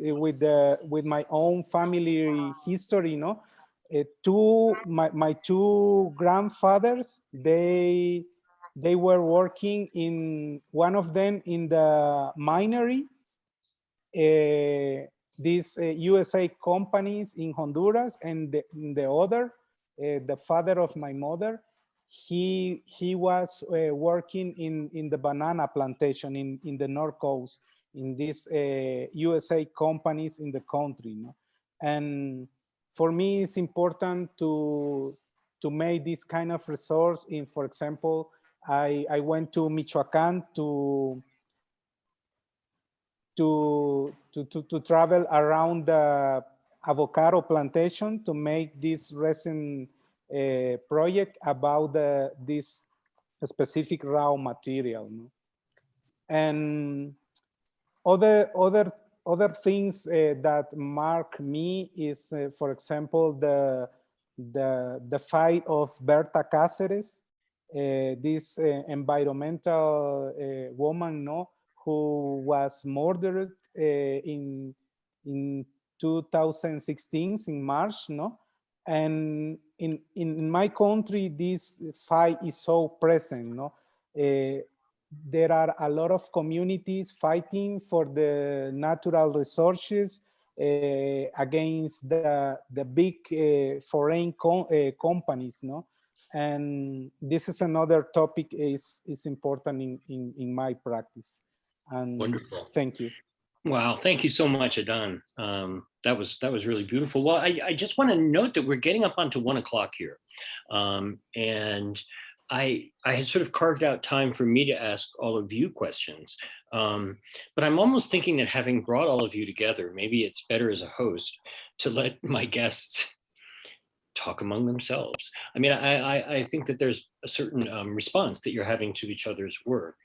my own family history, you know. My two grandfathers, they were working in, one of them in the minery, these USA companies in Honduras, and the other, the father of my mother, he was working in the banana plantation in the North Coast, in these USA companies in the country, you know? And for me, it's important to make this kind of resource. In, for example, I went to Michoacan to travel around the avocado plantation to make this recent project about this specific raw material, no? And other things that mark me is, for example, the fight of Berta Cáceres, this environmental woman, no, who was murdered in 2016 in March, no. And in my country, this fight is so present, no. There are a lot of communities fighting for the natural resources against the big foreign companies, no. And this is another topic is important in my practice. And Wonderful. Thank you. Wow, thank you so much, Adán. That was really beautiful. Well, I just want to note that we're getting up onto 1 o'clock here, and I had sort of carved out time for me to ask all of you questions, but I'm almost thinking that having brought all of you together, maybe it's better as a host to let my guests talk among themselves. I mean, I think that there's a certain response that you're having to each other's work.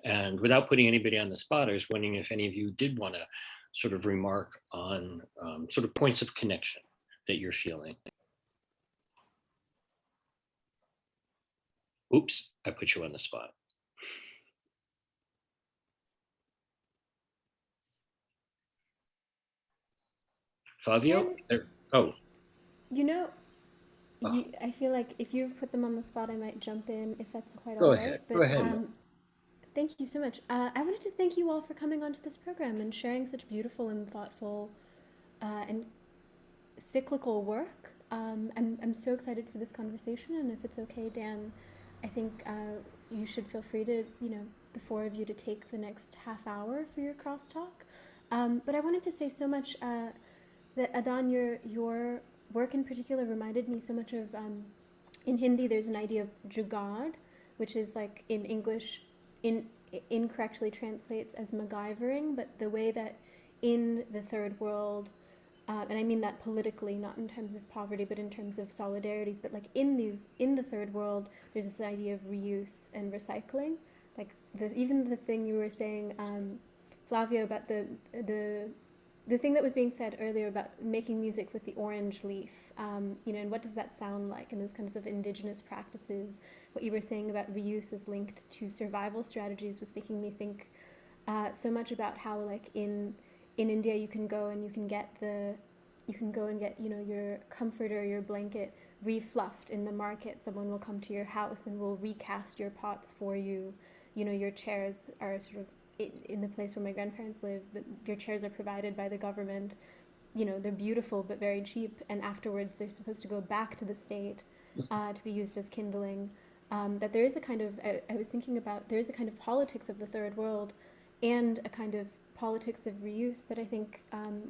And without putting anybody on the spot, I was wondering if any of you did want to sort of remark on sort of points of connection that you're feeling. Oops, I put you on the spot. Flavio? Oh. You know, I feel like if you've put them on the spot, I might jump in if that's quite Go all ahead. right. But Go ahead. thank you so much. I wanted to thank you all for coming onto this program and sharing such beautiful and thoughtful and cyclical work. I'm so excited for this conversation, and if it's okay, Dan, I think you should feel free to, the four of you to take the next half hour for your crosstalk. But I wanted to say so much that Adán, your work in particular reminded me so much of, in Hindi, there's an idea of jugaad, which is like in English, incorrectly translates as MacGyvering, but the way that in the third world, and I mean that politically, not in terms of poverty, but in terms of solidarities, but like in the third world, there's this idea of reuse and recycling. Like even the thing you were saying, Flavio, about the the thing that was being said earlier about making music with the orange leaf, and what does that sound like, and those kinds of indigenous practices. What you were saying about reuse is linked to survival strategies was making me think so much about how, like, in India, you can go and get your comforter, your blanket refluffed in the market. Someone will come to your house and will recast your pots for you. Your chairs are sort of in the place where my grandparents live. Your chairs are provided by the government. They're beautiful but very cheap, and afterwards they're supposed to go back to the state to be used as kindling. That there is a kind of, I was thinking about, there is a kind of politics of the third world and a kind of politics of reuse that I think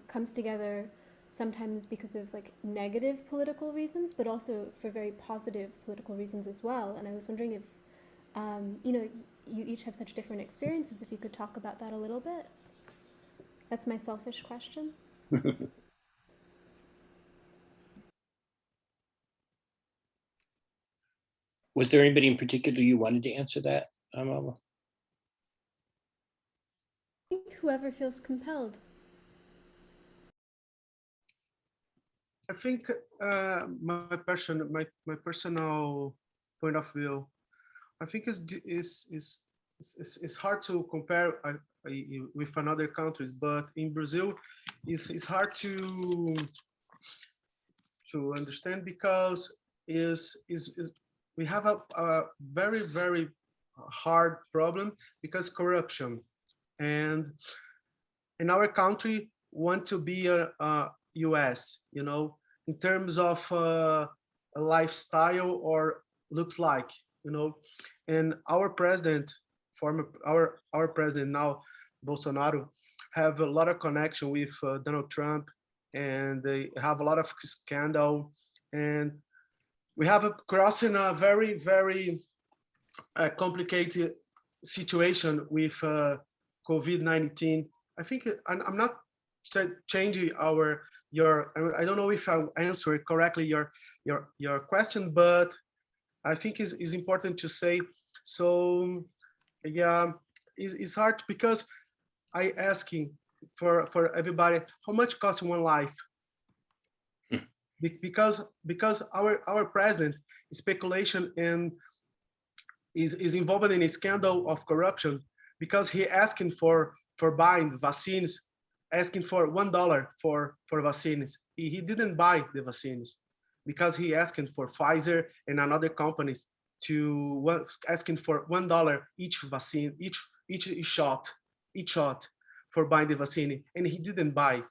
comes together sometimes because of like negative political reasons, but also for very positive political reasons as well. And I was wondering if, you each have such different experiences, if you could talk about that a little bit. That's my selfish question. Was there anybody in particular you wanted to answer that, Alva? I think whoever feels compelled. I think my personal point of view, I think it's hard to compare with another countries, but in Brazil, it's hard to understand because we have a very, very hard problem because corruption, and in our country want to be a US, in terms of a lifestyle or looks like, and our president, our president now, Bolsonaro, have a lot of connection with Donald Trump, and they have a lot of scandal, and we have crossing a very, very complicated situation with COVID-19. I think I'm not changing I don't know if I answered correctly your question, but I think it's important to say. So yeah, it's hard because I asking for everybody how much costs one life, because our president speculation and is involved in a scandal of corruption, because he asking for buying vaccines, asking for $1 for vaccines. He didn't buy the vaccines because he asking for Pfizer and another companies to asking for $1 each vaccine, each shot for buying the vaccine, and he didn't buy.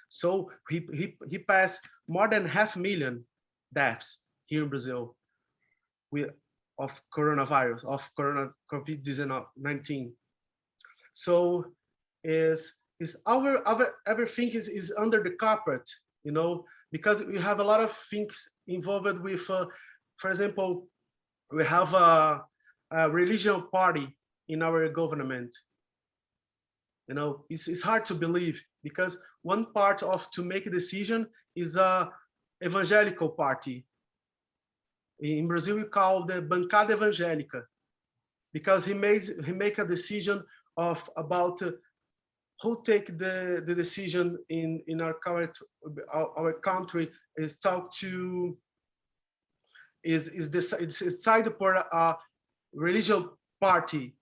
So he passed more than 500,000 deaths here in Brazil of coronavirus, of COVID-19. So is our everything is under the carpet, because we have a lot of things involved with, for example, we have a religion party in our government. It's hard to believe, because one part of to make a decision is a evangelical party. In Brazil, we call the bancada evangélica, because he make a decision about who take the decision in our country is decided for a religious party.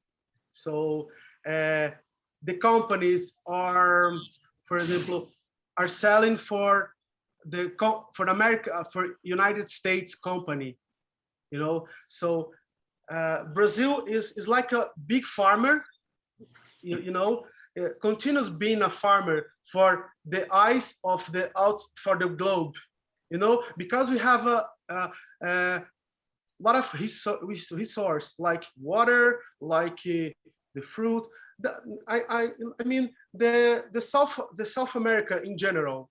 So the companies are, for example, are selling for America, for United States company, So Brazil is like a big farmer, continues being a farmer for the eyes of for the globe, because we have a lot of resource like water, like the fruit. I mean the South America in general,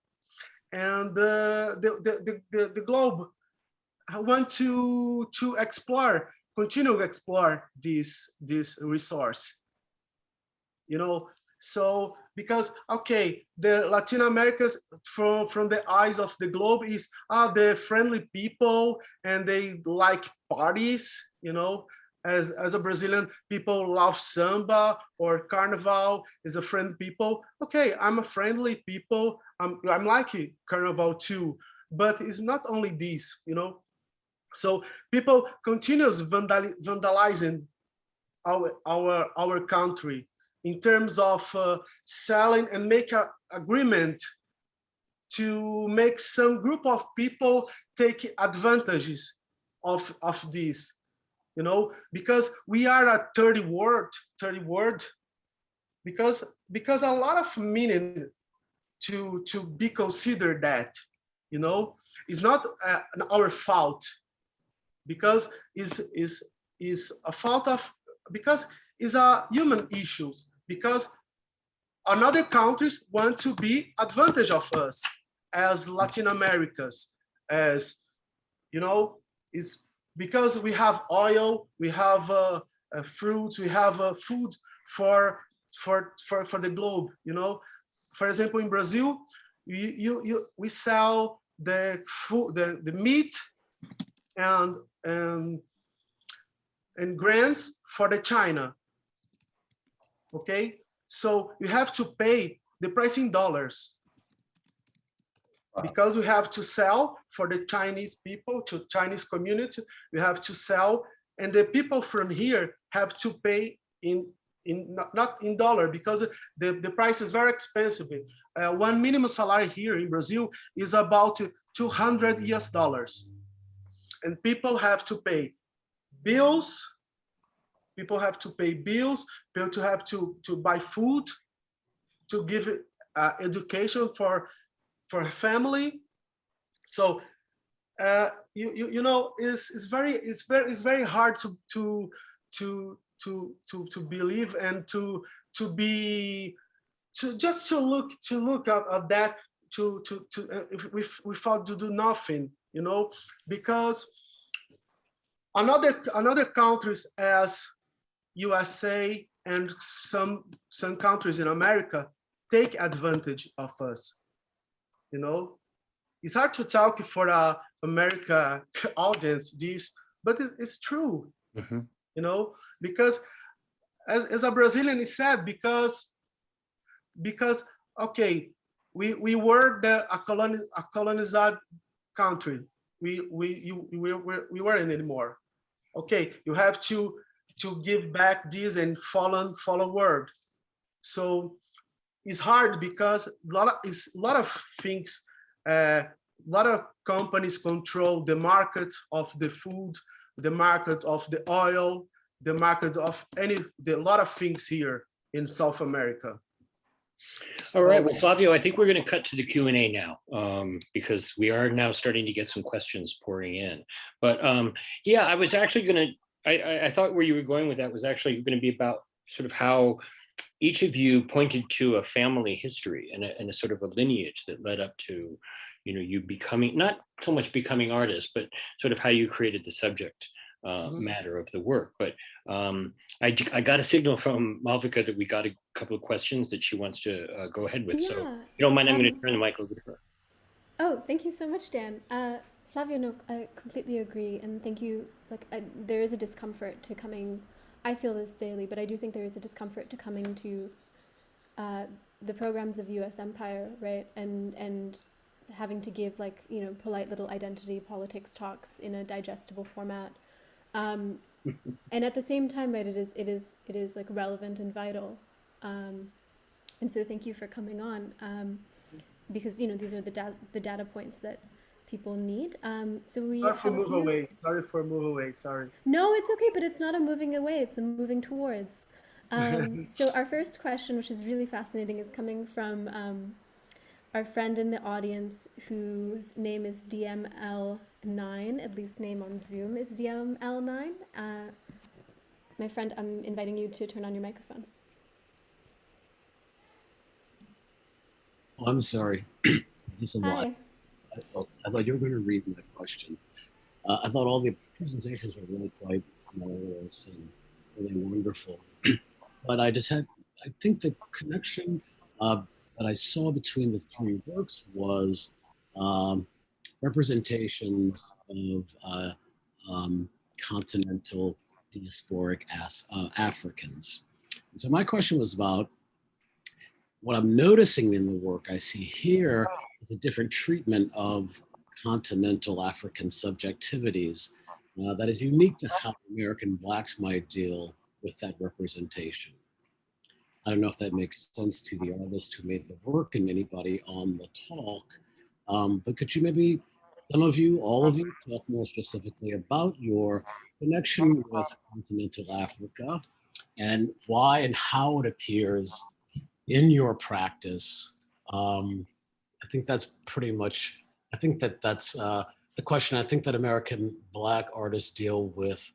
and the globe want to continue to explore this resource, So because the Latin Americans from the eyes of the globe is the friendly people, and they like parties, as a Brazilian, people love samba or carnival is a friend people. Okay, I'm a friendly people. I'm like carnival too, but it's not only this, you know. So people continues vandalizing our country in terms of selling and make an agreement to make some group of people take advantages of this, you know, because we are a third world, because a lot of meaning to be considered that, you know, it's not our fault, because is a fault of, because it's a human issues, because another countries want to be advantage of us as Latin Americans, as you know, is because we have oil, we have fruits, we have food for the globe. You know, for example, in Brazil, we sell the food, the meat and grains for the China. Okay, so you have to pay the price in dollars, because we have to sell for the Chinese people, to Chinese community, we have to sell, and the people from here have to pay in not in dollar, because the price is very expensive. One minimum salary here in Brazil is about $200, and people have to pay bills. People have to pay bills. People have to buy food, to give education for a family. So you know, it's very hard to believe, and to look at that, without to do nothing, you know, because another countries as USA and some countries in America take advantage of us. You know, it's hard to talk for a America audience this, but it's true. Mm-hmm. You know, because as a Brazilian, it's sad, because okay, we were a colonized country. We weren't anymore. Okay, you have to give back this and follow word. So it's hard, because a lot of things, a lot of companies control the market of the food, the market of the oil, the market of a lot of things here in South America. All right, well, Flavio, I think we're going to cut to the Q&A now, because we are now starting to get some questions pouring in. But yeah, I was actually going to, I thought where you were going with that was actually going to be about sort of how each of you pointed to a family history and a sort of a lineage that led up to, you know, you becoming, not so much becoming artists, but sort of how you created the subject matter of the work. But I got a signal from Malvika that we got a couple of questions that she wants to go ahead with. Yeah. So if you don't mind, I'm going to turn the mic over to her. Oh, thank you so much, Dan. Flavio, no, I completely agree. And thank you. Like, there is a discomfort to coming. I feel this daily, but I do think there is a discomfort to coming to the programs of U.S. Empire, right? And having to give, like, you know, polite little identity politics talks in a digestible format. And at the same time, right, it is like relevant and vital. And so thank you for coming on, because, you know, these are the data points that people need. So we Sorry for move away. Sorry. No, it's okay, but it's not a moving away, it's a moving towards. So our first question, which is really fascinating, is coming from our friend in the audience whose name is DML9, at least name on Zoom is DML9. My friend, I'm inviting you to turn on your microphone. Oh, I'm sorry. Is this a live? I thought you were going to read my question. I thought all the presentations were really quite marvelous and really wonderful. But I think the connection that I saw between the three works was representations of continental diasporic Africans. And so my question was about what I'm noticing in the work I see here is a different treatment of continental African subjectivities that is unique to how American Blacks might deal with that representation. I don't know if that makes sense to the artist who made the work and anybody on the talk, but could you maybe, some of you, all of you, talk more specifically about your connection with continental Africa and why and how it appears in your practice? I think that's pretty much, I think that's the question. I think that American Black artists deal with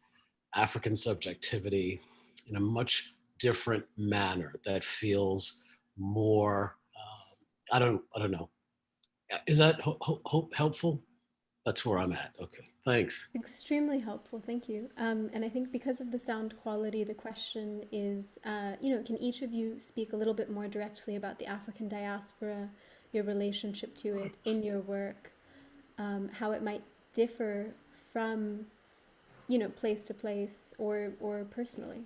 African subjectivity in a much different manner that feels more, I don't know. Is that helpful? That's where I'm at. Okay, thanks. Extremely helpful, thank you. And I think because of the sound quality, the question is, can each of you speak a little bit more directly about the African diaspora, your relationship to it in your work, how it might differ from, place to place or personally?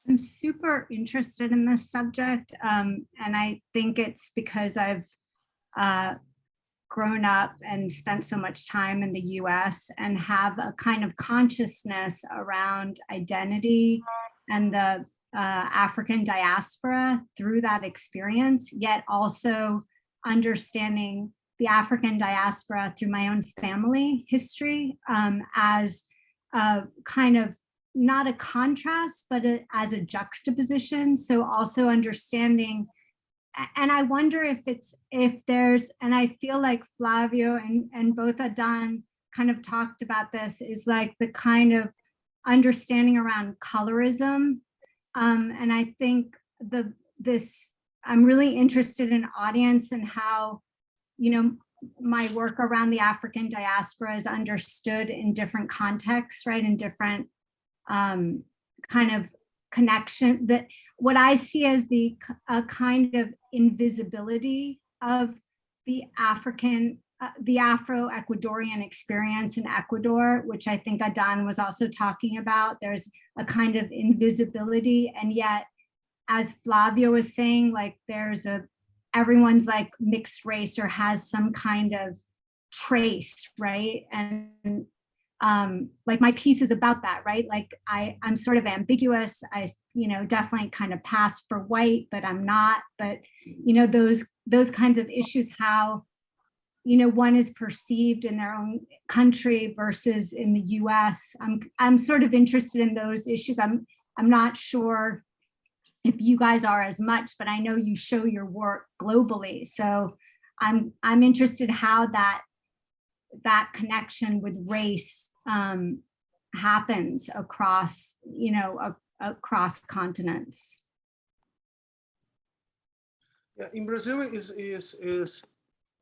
I'm super interested in this subject, and I think it's because I've grown up and spent so much time in the US and have a kind of consciousness around identity and the African diaspora through that experience, yet also understanding the African diaspora through my own family history as a kind of not a contrast, but as a juxtaposition. So also understanding, and I wonder if there's, and I feel like Flavio and both Adán kind of talked about this, is like the kind of understanding around colorism. And I think I'm really interested in audience and how, my work around the African diaspora is understood in different contexts, right? In different kind of connection, that what I see as the kind of invisibility of the the Afro-Ecuadorian experience in Ecuador, which I think Adán was also talking about. There's a kind of invisibility, and yet, as Flavio was saying, like everyone's like mixed race or has some kind of trace, right? And like my piece is about that, right? Like I'm sort of ambiguous. I, definitely kind of pass for white, but I'm not. But, those kinds of issues, how, one is perceived in their own country versus in the US. I'm sort of interested in those issues. I'm not sure if you guys are as much, but I know you show your work globally. So I'm interested how that connection with race happens across, across continents. Yeah, in Brazil is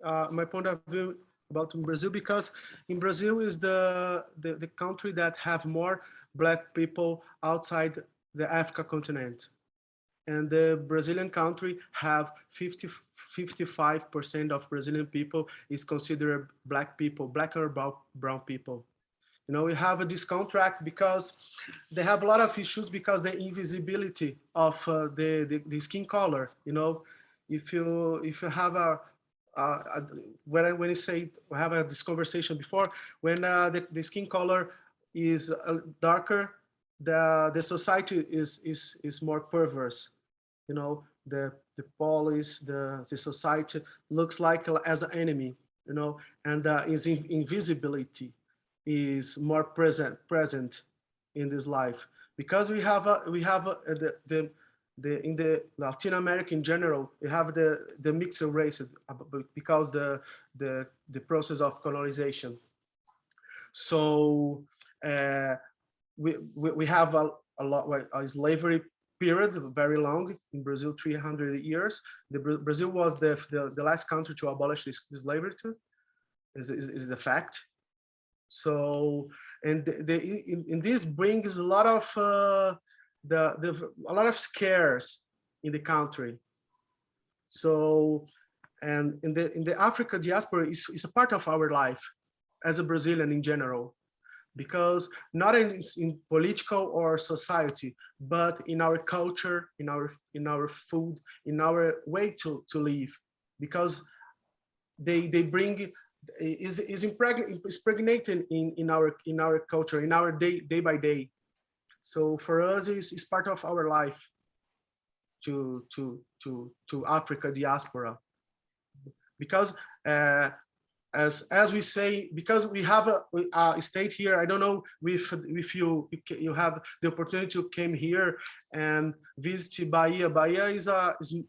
my point of view about Brazil, because in Brazil is the country that have more Black people outside the Africa continent. And the Brazilian country have 55% of Brazilian people is considered Black people, Black or brown people. We have these contracts because they have a lot of issues because the invisibility of the skin color. If you have when you say, we have this conversation before, when the skin color is darker, the society is more perverse. The police, the society looks like as an enemy, and is invisibility is more present in this life, because we have in the Latin America in general, we have the mixed races because the process of colonization. So we have a lot of slavery period, very long in Brazil, 300 years. Brazil was the last country to abolish this slavery, is the fact. So, and this brings a lot of a lot of scares in the country. So, and in the Africa diaspora is a part of our life as a Brazilian in general. because not in political or society, but in our culture, in our food, in our way to live, because they bring is impregnated in our culture, in our day by day. So for us, it's part of our life to Africa diaspora, because as we say, because we have a state here. I don't know if you have the opportunity to came here and visit Bahia. Bahia is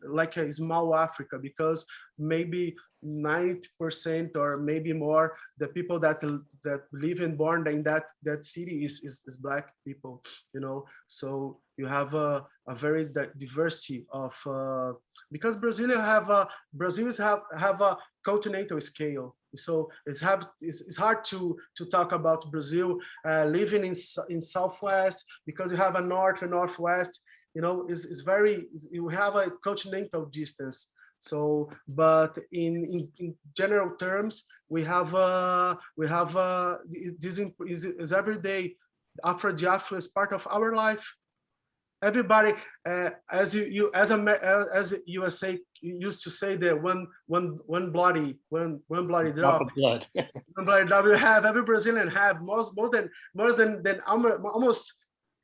like a small Africa, because maybe 90% or maybe more the people that live and born in that city is Black people, you know. So you have a very diversity of because Brazil have a continental scale. So it's hard to talk about Brazil living in Southwest, because you have a North and Northwest. You know, you have a continental distance. So, but in general terms, we have this is every day. Afro diaspora is part of our life. Everybody, as USA used to say, that one bloody drop. Blood. One bloody drop. You have, every Brazilian have more than almost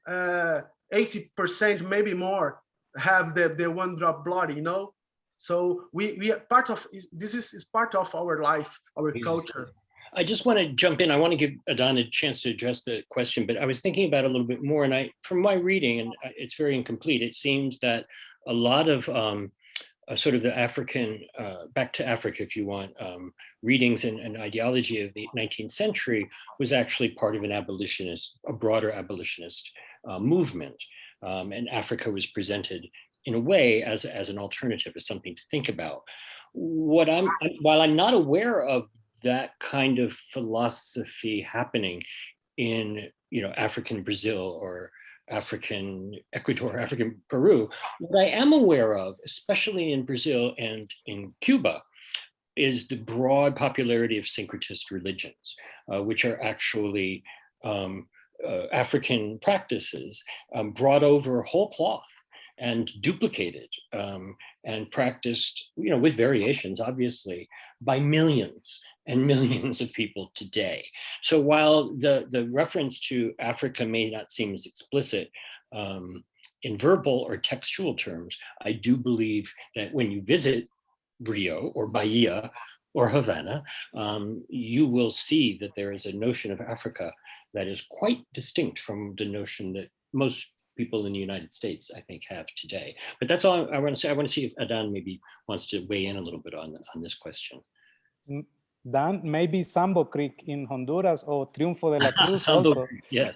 80%, maybe more, have the one drop blood. You know, so we are part of this. Is part of our life, our culture. I just want to jump in. I want to give Adán a chance to address the question, but I was thinking about it a little bit more, and from my reading, and it's very incomplete, it seems that a lot of sort of the African, back to Africa, if you want, readings and ideology of the 19th century was actually part of a broader abolitionist movement. And Africa was presented in a way as an alternative, as something to think about. While I'm not aware of that kind of philosophy happening in, African Brazil or African Ecuador, African Peru, what I am aware of, especially in Brazil and in Cuba, is the broad popularity of syncretist religions, which are actually African practices brought over whole cloth and duplicated and practiced, with variations, obviously, by millions and millions of people today. So while the reference to Africa may not seem as explicit in verbal or textual terms, I do believe that when you visit Rio or Bahia or Havana, you will see that there is a notion of Africa that is quite distinct from the notion that most people in the United States, I think, have today. But that's all I want to say. I want to see if Adán maybe wants to weigh in a little bit on this question. Dan, maybe Sambo Creek in Honduras or Triunfo de la Cruz Sambo also. Creek, yeah.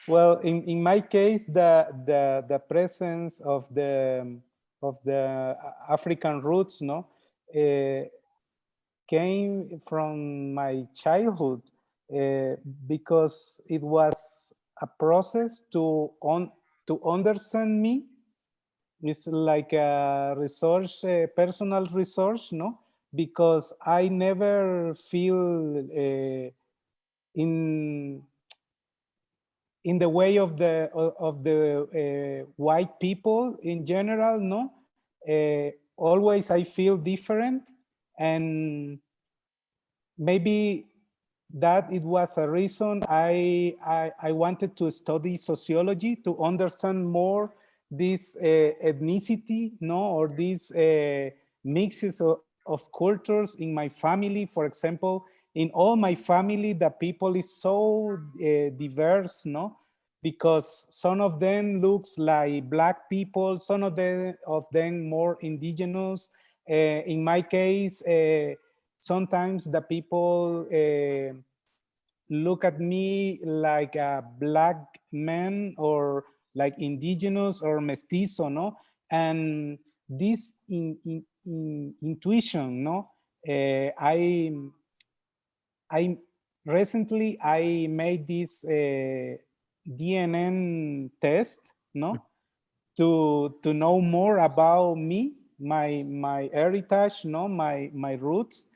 Well, in my case, the presence of the African roots, came from my childhood because it was a process to understand me. It's like a resource, personal resource, because I never feel in the way of the white people in general, always I feel different, and maybe that it was a reason I wanted to study sociology, to understand more this ethnicity, or these mixes of cultures in my family. For example, in all my family, the people is so diverse, because some of them looks like Black people, some of them more indigenous. In my case, sometimes the people look at me like a Black man or like indigenous or mestizo, and this intuition, I recently made this DNA test, to know more about me, my heritage, my roots,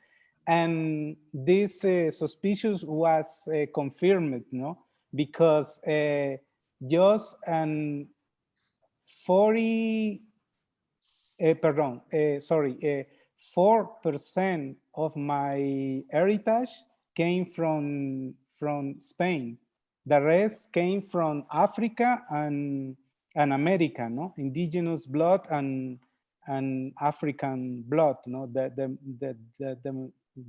And this suspicious was confirmed, no? Because just 4% of my heritage came from Spain. The rest came from Africa and America, no? Indigenous blood and African blood, no?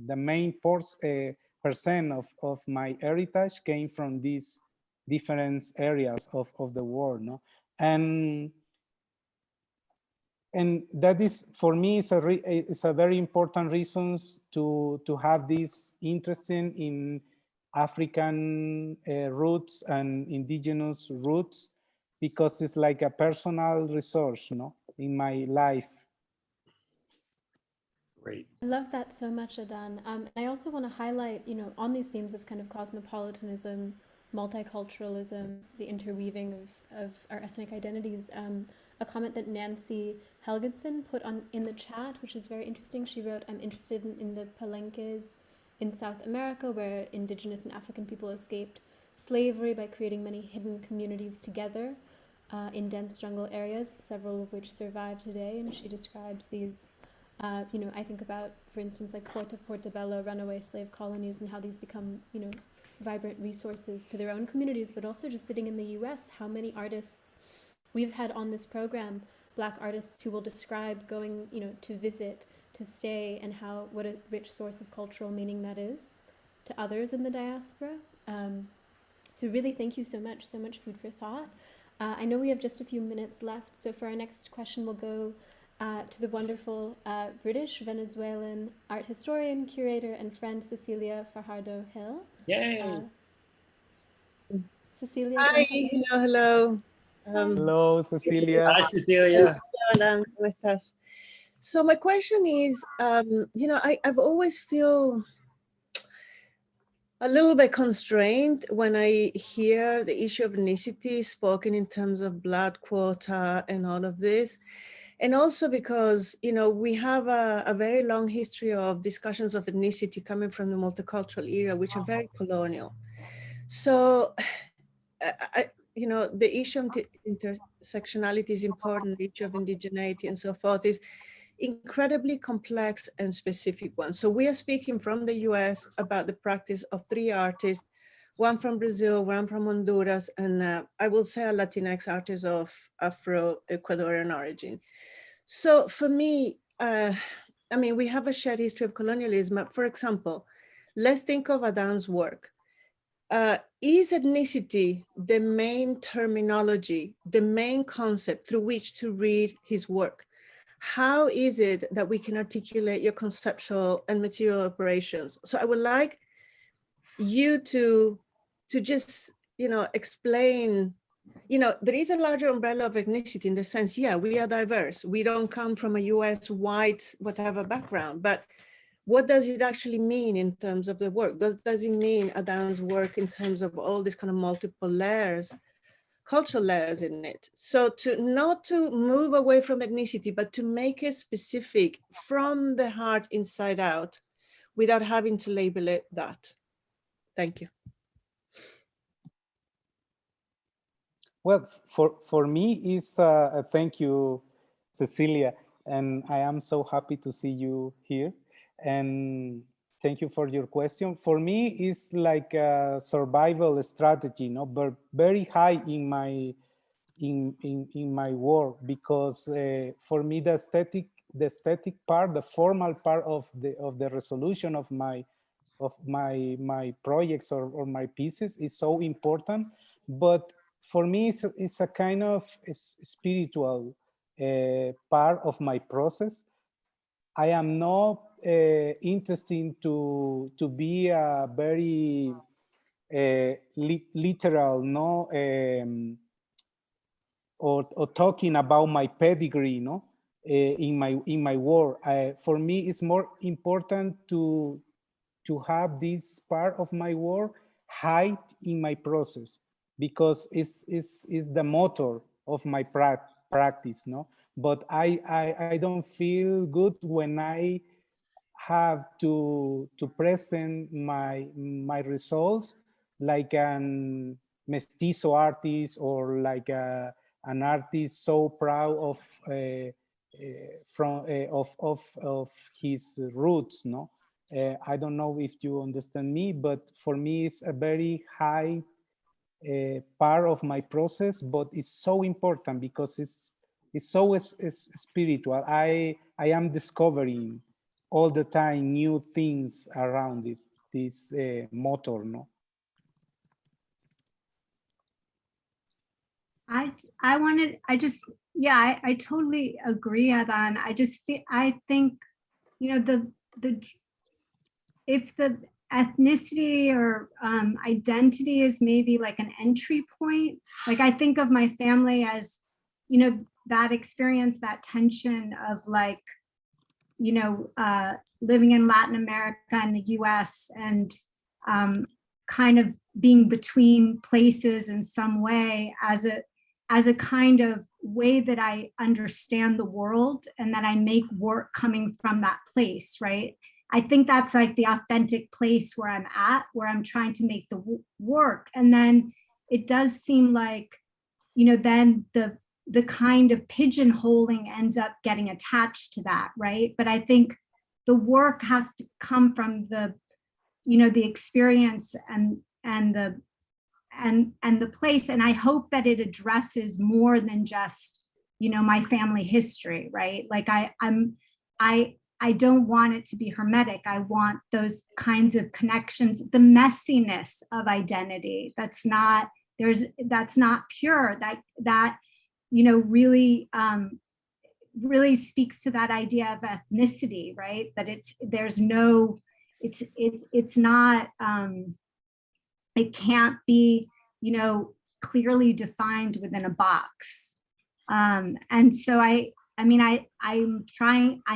The main percent of my heritage came from these different areas of the world, no? And that is, for me, it's a very important reasons to have this interest in African roots and indigenous roots, because it's like a personal resource, no, in my life. Great. I love that so much, Adán. And I also want to highlight, on these themes of kind of cosmopolitanism, multiculturalism, the interweaving of our ethnic identities, a comment that Nancy Helgedson put in the chat, which is very interesting. She wrote, "I'm interested in the palenques in South America, where indigenous and African people escaped slavery by creating many hidden communities together in dense jungle areas, several of which survive today." And she describes these, I think about, for instance, like Portobello runaway slave colonies and how these become, vibrant resources to their own communities, but also just sitting in the US, how many artists we've had on this program, Black artists who will describe going, to visit, to stay, and what a rich source of cultural meaning that is to others in the diaspora. So really, thank you so much food for thought. I know we have just a few minutes left, so for our next question, we'll go to the wonderful British Venezuelan art historian, curator, and friend Cecilia Fajardo Hill. Yay! Cecilia. Hi, hello. Hello, Cecilia. Hi, Cecilia. Hola, ¿cómo estás? So my question is, I've always feel a little bit constrained when I hear the issue of ethnicity spoken in terms of blood quota and all of this. And also because, we have a very long history of discussions of ethnicity coming from the multicultural era, which are very colonial. So, the issue of intersectionality is important, the issue of indigeneity and so forth is incredibly complex and specific one. So we are speaking from the US about the practice of 3 artists, one from Brazil, one from Honduras, and I will say a Latinx artist of Afro-Ecuadorian origin. So for me, we have a shared history of colonialism. For example, let's think of Adán's work. Is ethnicity the main terminology, the main concept through which to read his work? How is it that we can articulate your conceptual and material operations? So I would like you to just, explain, there is a larger umbrella of ethnicity in the sense, yeah, we are diverse. We don't come from a US white, whatever background, but what does it actually mean in terms of the work? Does it mean Adán's work in terms of all these kind of multiple layers, cultural layers in it? So not to move away from ethnicity, but to make it specific from the heart inside out without having to label it that. Thank you. Well, for me is thank you, Cecilia, and I am so happy to see you here. And thank you for your question. For me, it's like a survival strategy, but very high in my work, because for me the aesthetic part, the formal part of the resolution of my projects or my pieces is so important. But for me, it's a kind of spiritual part of my process. I am not interested to be a very literal, or talking about my pedigree, in my work. For me, it's more important to have this part of my work hide in my process, because it's the motor of my practice, But I don't feel good when I have to present my results like an mestizo artist or like an artist so proud of of his roots, no? I don't know if you understand me, but for me it's a very high part of my process, but it's so important because it's so spiritual. I am discovering all the time new things around it, this motor, no? I totally agree, Adán. I think, you know, if the ethnicity or identity is maybe like an entry point, like I think of my family as, you know, that experience, that tension of like, you know, living in Latin America and the US and kind of being between places in some way as a kind of way that I understand the world and that I make work coming from that place, right? I think that's like the authentic place where I'm at, where I'm trying to make the work. And then it does seem like, you know, then the kind of pigeonholing ends up getting attached to that, right? But I think the work has to come from the, you know, the experience and the place. And I hope that it addresses more than just, you know, my family history, right? Like I don't want it to be hermetic. I want those kinds of connections, the messiness of identity. That's not pure. That you know, really speaks to that idea of ethnicity, right? That it's not, it can't be, you know, clearly defined within a box. And so I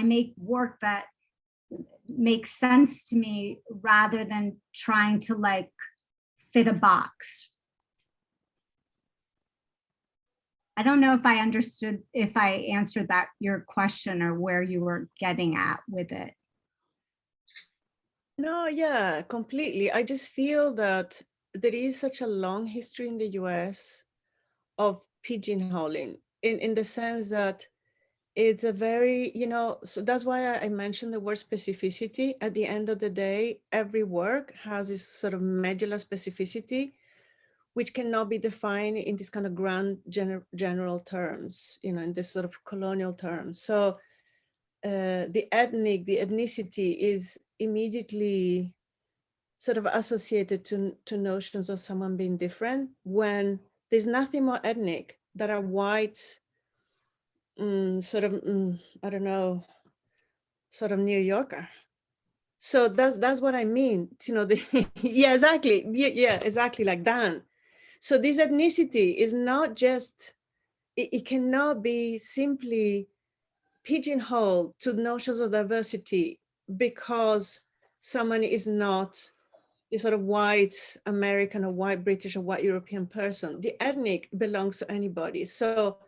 make work that makes sense to me rather than trying to like fit a box. I don't know if I understood, if I answered your question or where you were getting at with it. No, yeah, completely. I just feel that there is such a long history in the US of pigeonholing in the sense that it's a very, you know, so that's why I mentioned the word specificity. At the end of the day, every work has this sort of medulla specificity, which cannot be defined in this kind of grand general terms, you know, in this sort of colonial terms. So the ethnicity is immediately sort of associated to notions of someone being different when there's nothing more ethnic than a white, sort of, I don't know, sort of New Yorker. So that's what I mean, you know, yeah, exactly. Yeah, exactly, like Dan. So this ethnicity is not just, it cannot be simply pigeonholed to notions of diversity because someone is not the sort of white American or white British or white European person. The ethnic belongs to anybody. So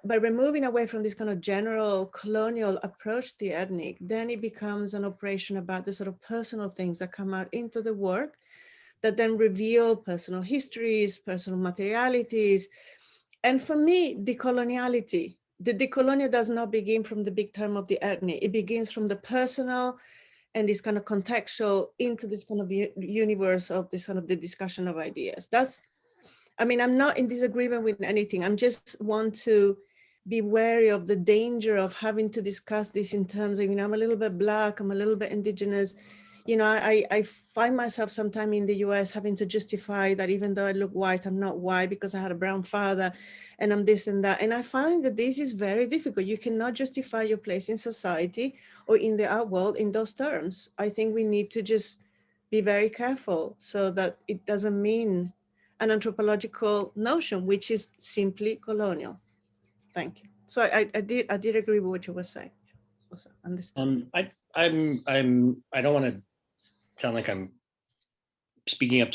by removing away from this kind of general colonial approach to the ethnic, then it becomes an operation about the sort of personal things that come out into the work that then reveal personal histories, personal materialities. And for me, decoloniality, the decolonial does not begin from the big term of the ethnic. It begins from the personal and this kind of contextual into this kind of universe of this kind of the discussion of ideas. That's, I mean, I'm not in disagreement with anything. I'm just want to be wary of the danger of having to discuss this in terms of, you know, I'm a little bit Black, I'm a little bit indigenous. You know, I find myself sometime in the US having to justify that even though I look white, I'm not white because I had a brown father and I'm this and that. And I find that this is very difficult. You cannot justify your place in society or in the art world in those terms. I think we need to just be very careful so that it doesn't mean an anthropological notion, which is simply colonial. Thank you. So I did agree with what you were saying. Also understand. I don't want to sound like I'm speaking up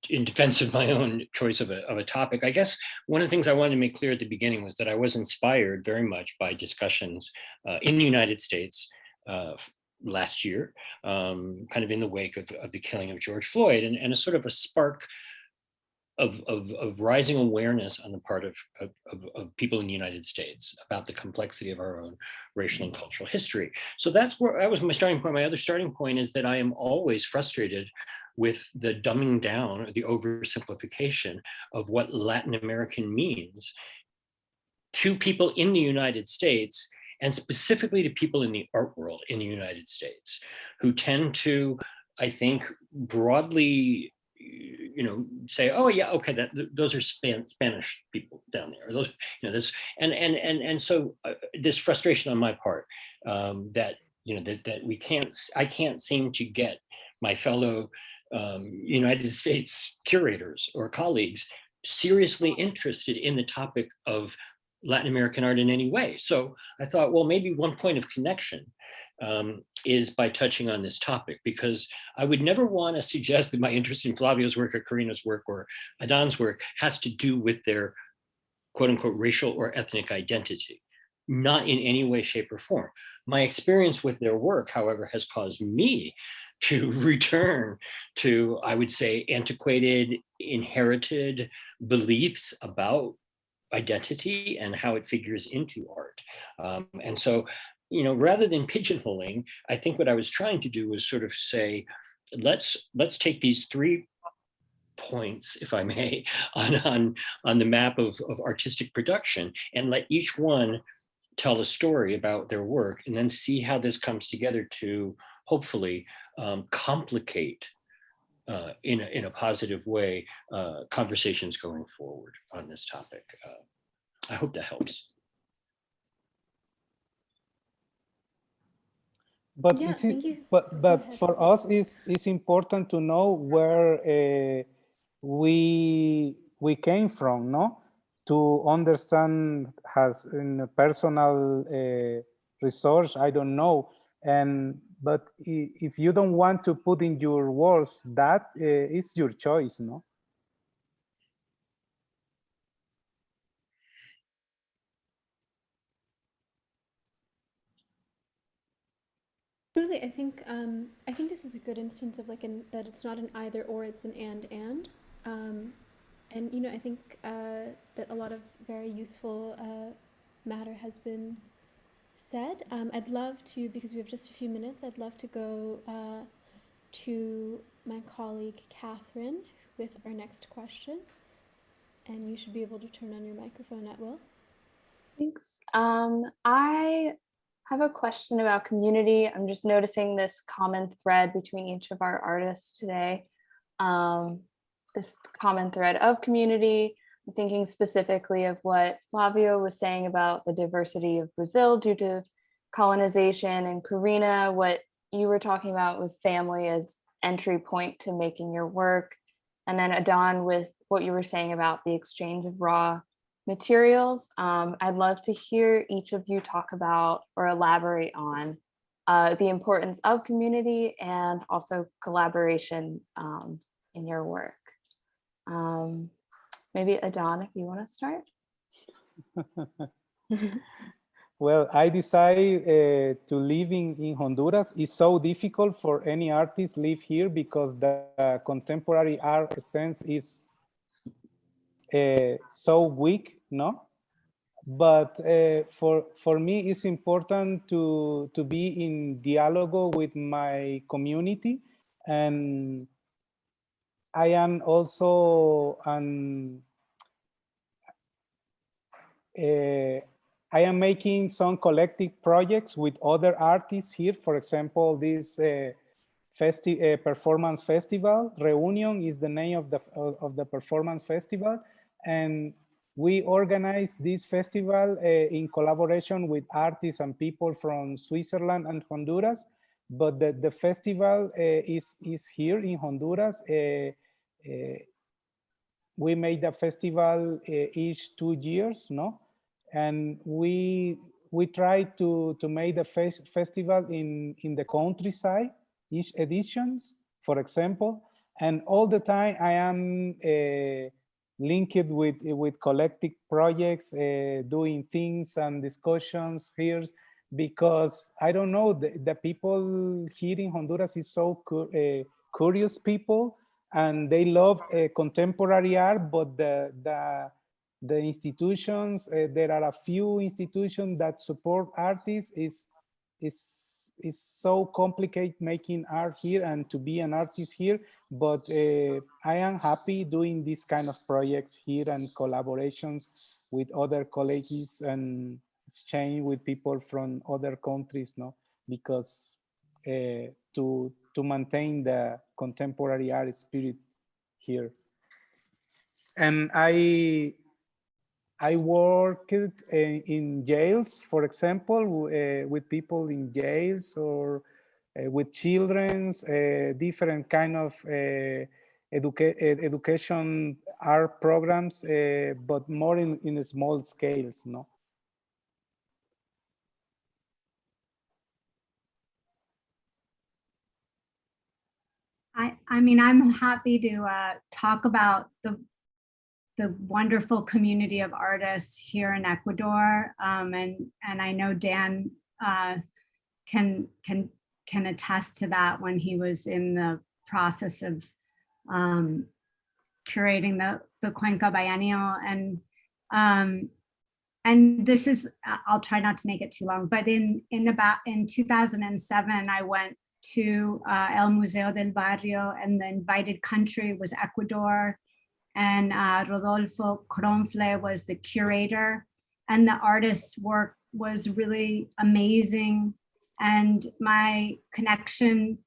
in defense of my own choice of a topic. I guess one of the things I wanted to make clear at the beginning was that I was inspired very much by discussions in the United States last year, kind of in the wake of the killing of George Floyd, and a sort of a spark of rising awareness on the part of people in the United States about the complexity of our own racial and cultural history. So that was my starting point. My other starting point is that I am always frustrated with the dumbing down or the oversimplification of what Latin American means to people in the United States, and specifically to people in the art world in the United States, who tend to, I think, broadly, say, oh yeah, okay, those are Spanish people down there. Or those, this, and so this frustration on my part, that I can't seem to get my fellow United States curators or colleagues seriously interested in the topic of Latin American art in any way. So I thought, well, maybe one point of connection is by touching on this topic, because I would never want to suggest that my interest in Flavio's work or Karina's work or Adán's work has to do with their quote unquote racial or ethnic identity. Not in any way, shape, or form. My experience with their work, however, has caused me to return to, I would say, antiquated, inherited beliefs about identity and how it figures into art. And so, rather than pigeonholing, I think what I was trying to do was sort of say, let's take these 3 points, if I may, on the map of artistic production, and let each one tell a story about their work, and then see how this comes together to hopefully complicate in a positive way conversations going forward on this topic. I hope that helps. But Yeah, thank you. But for us, it's important to know where we came from, no? To understand as in a personal resource, I don't know. But if you don't want to put in your words, that is your choice, no? Truly, I think this is a good instance of that it's not an either or, it's an and. And I think that a lot of very useful matter has been said. I'd love to, because we have just a few minutes, I'd love to go to my colleague Catherine with our next question. And you should be able to turn on your microphone at will. Thanks. I have a question about community. I'm just noticing this common thread between each of our artists today. This common thread of community. I'm thinking specifically of what Flávio was saying about the diversity of Brazil due to colonization, and Karina, what you were talking about with family as entry point to making your work. And then Adán with what you were saying about the exchange of raw materials. I'd love to hear each of you talk about or elaborate on the importance of community and also collaboration in your work. Maybe Adán, if you want to start. Well, I decided to live in Honduras. It's so difficult for any artist live here because the contemporary art sense is so weak, no? But for me, it's important to be in dialogue with my community, and I am also I am making some collective projects with other artists here. For example, this performance festival, Reunion is the name of the performance festival. And we organize this festival in collaboration with artists and people from Switzerland and Honduras. But the festival is here in Honduras. We made the festival each 2 years, no? And we try to make the festival in the countryside, each editions, for example. And all the time I am linked with collective projects, doing things and discussions here. because I don't know, the people here in Honduras is so curious people, and they love contemporary art, but the institutions, there are a few institutions that support artists. Is so complicated making art here and to be an artist here, but I am happy doing this kind of projects here and collaborations with other colleagues and exchange with people from other countries, no? Because to maintain the contemporary art spirit here. And I worked in jails, for example, with people in jails, or with children's, different kind of education art programs, but more in small scales, no? I mean, I'm happy to talk about the wonderful community of artists here in Ecuador, and I know Dan can attest to that when he was in the process of curating the Cuenca Biennial, and this is, I'll try not to make it too long, but in 2007 I went to El Museo del Barrio, and the invited country was Ecuador, and Rodolfo Cronfle was the curator, and the artist's work was really amazing. And my connection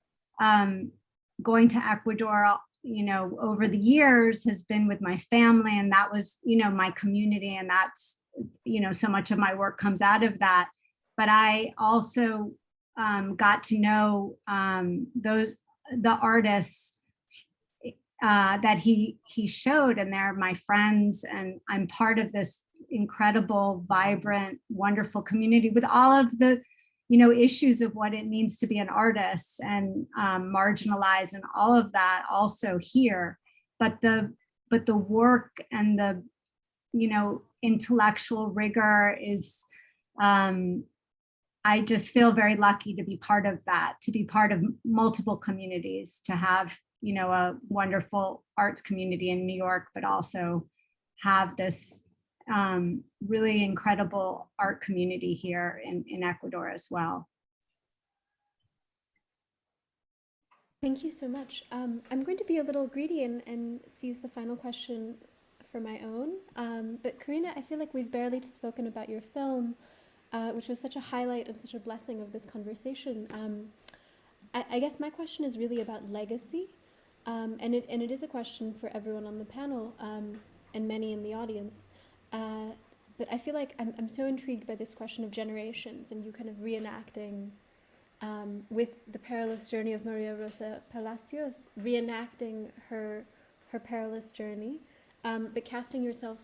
going to Ecuador, you know, over the years has been with my family, and that was, you know, my community, and that's, you know, so much of my work comes out of that. But I also got to know the artists that he showed, and they're my friends, and I'm part of this incredible, vibrant, wonderful community with all of the, you know, issues of what it means to be an artist, and marginalized, and all of that also here. But the work and the, you know, intellectual rigor is, I just feel very lucky to be part of that, to be part of multiple communities, to have, you know, a wonderful arts community in New York, but also have this really incredible art community here in Ecuador as well. Thank you so much. I'm going to be a little greedy and seize the final question for my own. But Karina, I feel like we've barely spoken about your film, which was such a highlight and such a blessing of this conversation. I guess my question is really about legacy, and it is a question for everyone on the panel, and many in the audience. But I feel like I'm so intrigued by this question of generations, and you kind of reenacting with the perilous journey of Maria Rosa Palacios, reenacting her perilous journey, but casting yourself,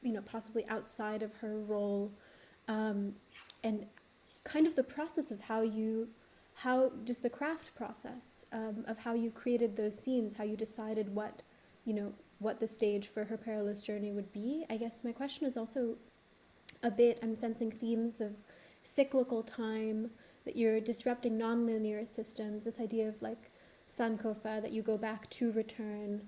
you know, possibly outside of her role, and kind of the process of how just the craft process of how you created those scenes, how you decided what, you know, what the stage for her perilous journey would be. I guess my question is also a bit, I'm sensing themes of cyclical time, that you're disrupting nonlinear systems, this idea of like Sankofa, that you go back to return,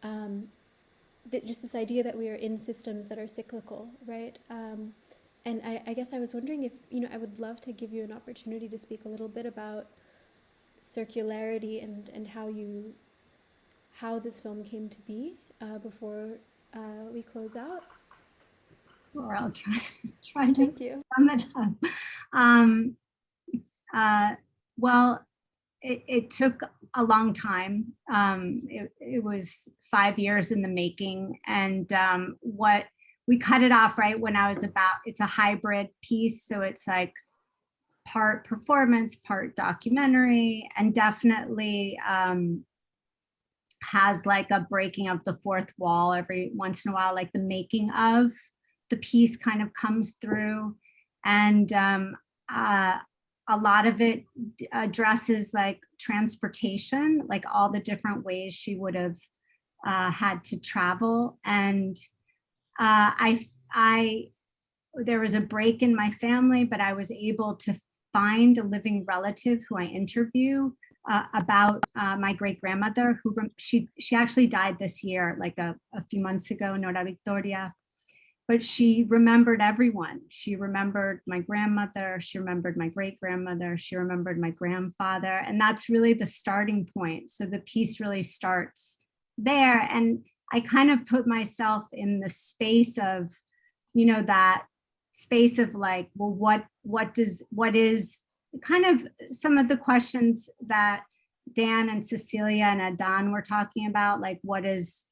that just this idea that we are in systems that are cyclical, right? And I guess I was wondering if, you know, I would love to give you an opportunity to speak a little bit about circularity and how this film came to be before we close out. Or I'll try to Thank you. sum it up. Well, it took a long time. It was 5 years in the making, and what we cut it off right when I was it's a hybrid piece, so it's like part performance, part documentary, and definitely has like a breaking of the fourth wall every once in a while, like the making of the piece kind of comes through, and a lot of it addresses like transportation, like all the different ways she would have had to travel. And I there was a break in my family, but I was able to find a living relative who I interview about my great grandmother, who she actually died this year, like a few months ago, Nora Victoria. But she remembered everyone. She remembered my grandmother. She remembered my great grandmother. She remembered my grandfather. And that's really the starting point. So the piece really starts there. And I kind of put myself in the space of, you know, that space of like, well, what is kind of some of the questions that Dan and Cecilia and Adán were talking about, like, what does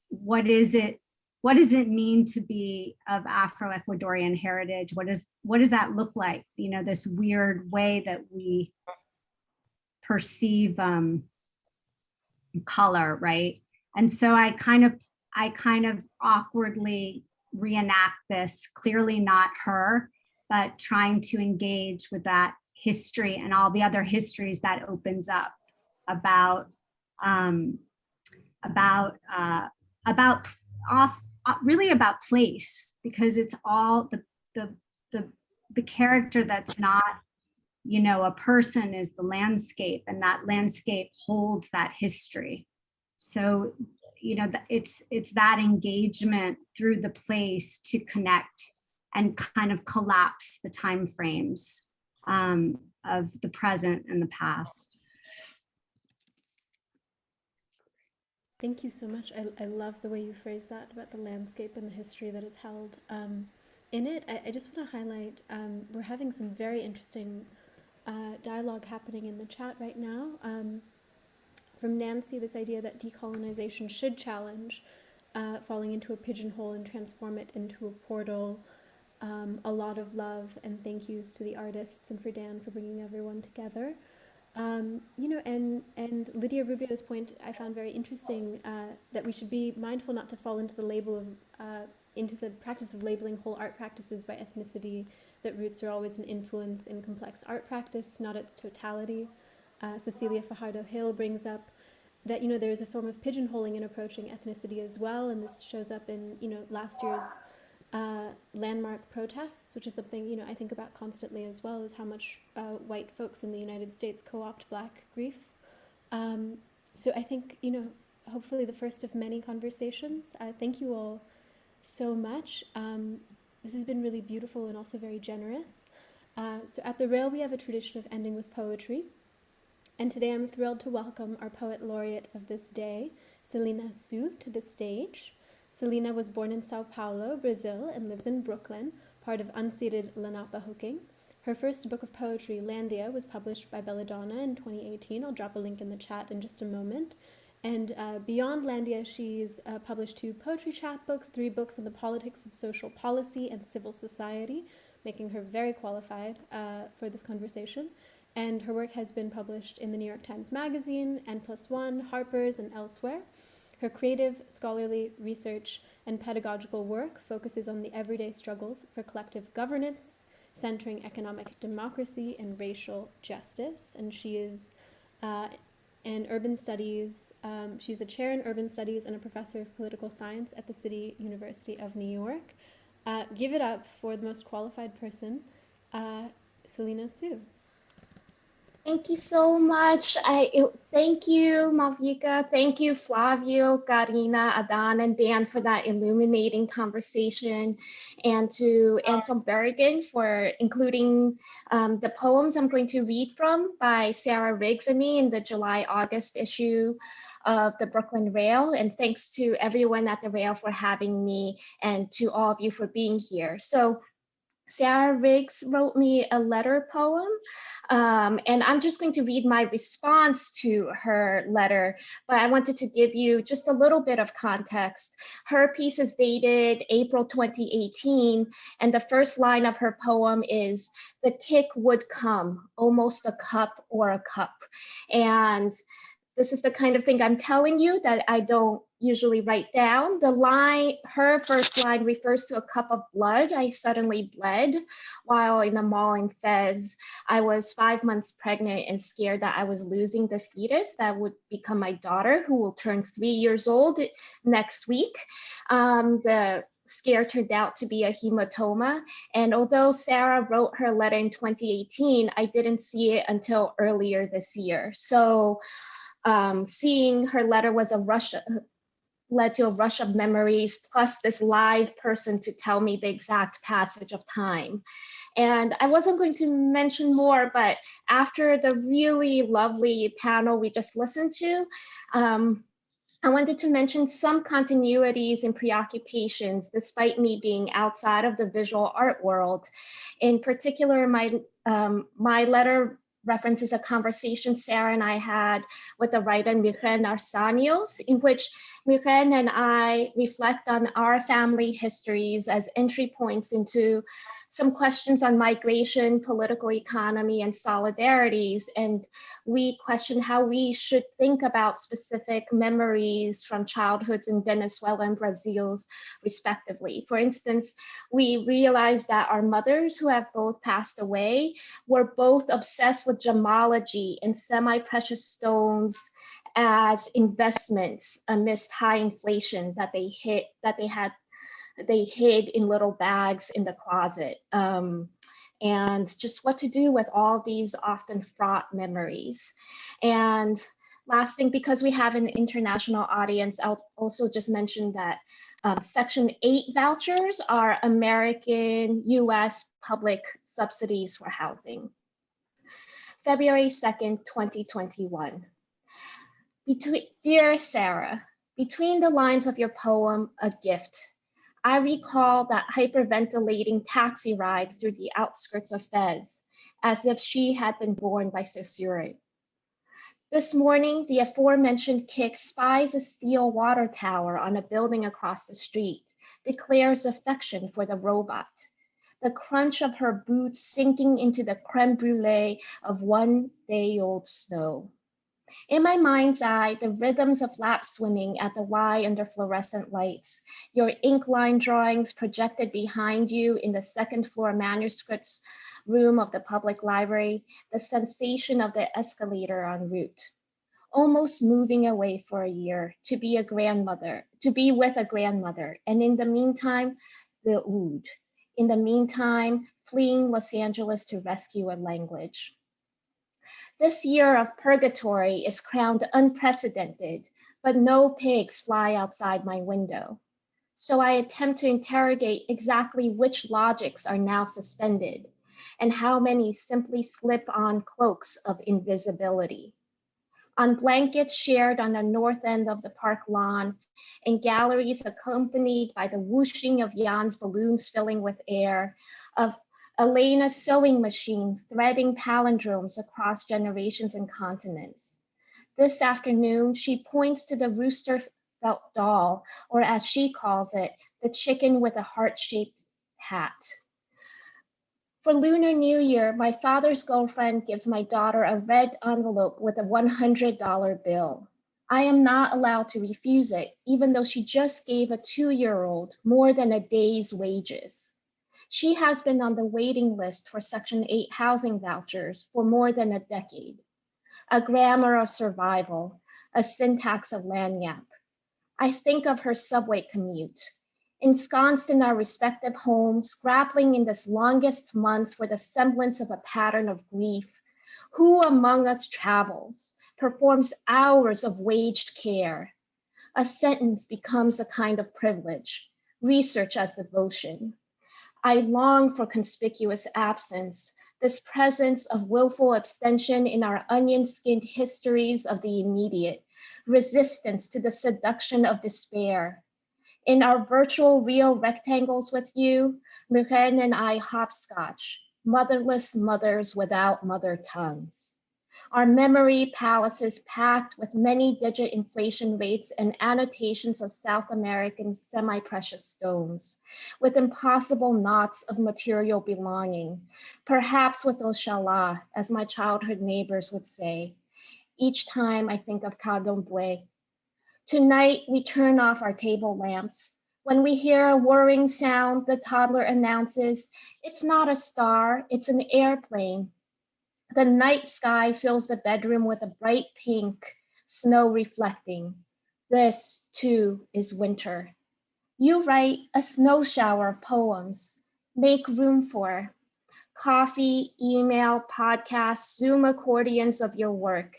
it mean to be of Afro-Ecuadorian heritage? What does that look like? You know, this weird way that we perceive color, right? And so I kind of awkwardly reenact this, clearly not her, but trying to engage with that history and all the other histories that opens up really about place, because it's all the character that's not, you know, a person is the landscape, and that landscape holds that history. So, you know, it's that engagement through the place to connect and kind of collapse the time frames of the present and the past. Thank you so much. I love the way you phrase that about the landscape and the history that is held in it. I just want to highlight, we're having some very interesting dialogue happening in the chat right now. From Nancy, this idea that decolonization should challenge falling into a pigeonhole and transform it into a portal. A lot of love and thank yous to the artists and for Dan for bringing everyone together. You know, and Lydia Rubio's point I found very interesting, that we should be mindful not to fall into the label of, into the practice of labeling whole art practices by ethnicity, that roots are always an influence in complex art practice, not its totality. Cecilia Fajardo-Hill brings up that, you know, there is a form of pigeonholing in approaching ethnicity as well, and this shows up in, you know, last year's landmark protests, which is something, you know, I think about constantly as well, is how much white folks in the United States co-opt Black grief. So I think, you know, hopefully the first of many conversations. Thank you all so much. This has been really beautiful and also very generous. So at the Rail, we have a tradition of ending with poetry. And today I'm thrilled to welcome our poet laureate of this day, Celina Su, to the stage. Celina was born in Sao Paulo, Brazil, and lives in Brooklyn, part of unceded Lenape-Hoking. Her first book of poetry, Landia, was published by Belladonna in 2018. I'll drop a link in the chat in just a moment. And beyond Landia, she's published 2 poetry chapbooks, 3 books on the politics of social policy and civil society, making her very qualified for this conversation. And her work has been published in the New York Times Magazine, N+1, Harper's, and elsewhere. Her creative, scholarly research and pedagogical work focuses on the everyday struggles for collective governance, centering economic democracy and racial justice. And she is in urban studies. She's a chair in urban studies and a professor of political science at the City University of New York. Give it up for the most qualified person, Celina Su. Thank you so much. Thank you, Malvika. Thank you, Flavio, Karina, Adán, and Dan for that illuminating conversation, and to Anselm Berrigan for including the poems I'm going to read from by Sarah Riggs and me in the July-August issue of the Brooklyn Rail. And thanks to everyone at the Rail for having me, and to all of you for being here. So Sarah Riggs wrote me a letter poem, and I'm just going to read my response to her letter, but I wanted to give you just a little bit of context. Her piece is dated April 2018, and the first line of her poem is, "The kick would come, almost a cup or a cup." And this is the kind of thing I'm telling you that I don't usually write down. The line, her first line refers to a cup of blood. I suddenly bled while in a mall in Fez. I was 5 months pregnant and scared that I was losing the fetus that would become my daughter, who will turn 3 years old next week. The scare turned out to be a hematoma. And although Sarah wrote her letter in 2018, I didn't see it until earlier this year. So seeing her letter was led to a rush of memories, plus this live person to tell me the exact passage of time. And I wasn't going to mention more, but after the really lovely panel we just listened to, I wanted to mention some continuities and preoccupations, despite me being outside of the visual art world. In particular, my letter references a conversation Sarah and I had with the writer Miguel Arsanios, in which Miguel and I reflect on our family histories as entry points into some questions on migration, political economy, and solidarities. And we question how we should think about specific memories from childhoods in Venezuela and Brazil, respectively. For instance, we realized that our mothers, who have both passed away, were both obsessed with gemology and semi-precious stones as investments amidst high inflation that they hid in little bags in the closet. And just what to do with all these often fraught memories. And last thing, because we have an international audience, I'll also just mention that Section 8 vouchers are American US public subsidies for housing. February 2nd, 2021. Dear Sarah, between the lines of your poem, A Gift, I recall that hyperventilating taxi ride through the outskirts of Fez, as if she had been born by cesarean. This morning, the aforementioned Kick spies a steel water tower on a building across the street, declares affection for the robot. The crunch of her boots sinking into the creme brulee of one-day-old snow. In my mind's eye, the rhythms of lap swimming at the Y under fluorescent lights, your ink line drawings projected behind you in the second floor manuscripts room of the public library, the sensation of the escalator en route. Almost moving away for a year to be with a grandmother, and in the meantime, the oud. In the meantime, fleeing Los Angeles to rescue a language. This year of purgatory is crowned unprecedented, but no pigs fly outside my window. So I attempt to interrogate exactly which logics are now suspended and how many simply slip on cloaks of invisibility. On blankets shared on the north end of the park lawn, in galleries accompanied by the whooshing of Jan's balloons filling with air, of Elena's sewing machines threading palindromes across generations and continents. This afternoon, she points to the rooster felt doll, or as she calls it, the chicken with a heart-shaped hat. For Lunar New Year, my father's girlfriend gives my daughter a red envelope with a $100 bill. I am not allowed to refuse it, even though she just gave a 2-year-old more than a day's wages. She has been on the waiting list for Section 8 housing vouchers for more than a decade. A grammar of survival, a syntax of lagniappe. I think of her subway commute, ensconced in our respective homes, grappling in this longest months for the semblance of a pattern of grief. Who among us travels, performs hours of waged care? A sentence becomes a kind of privilege, research as devotion. I long for conspicuous absence, this presence of willful abstention in our onion-skinned histories of the immediate, resistance to the seduction of despair. In our virtual real rectangles with you, Muriel and I hopscotch, motherless mothers without mother tongues. Our memory palaces packed with many digit inflation rates and annotations of South American semi-precious stones, with impossible knots of material belonging, perhaps with Oshala, as my childhood neighbors would say, each time I think of Kadombwe. Tonight, we turn off our table lamps. When we hear a whirring sound, the toddler announces, "It's not a star, it's an airplane." The night sky fills the bedroom with a bright pink, snow reflecting. This, too, is winter. You write a snow shower of poems. Make room for coffee, email, podcasts, Zoom accordions of your work.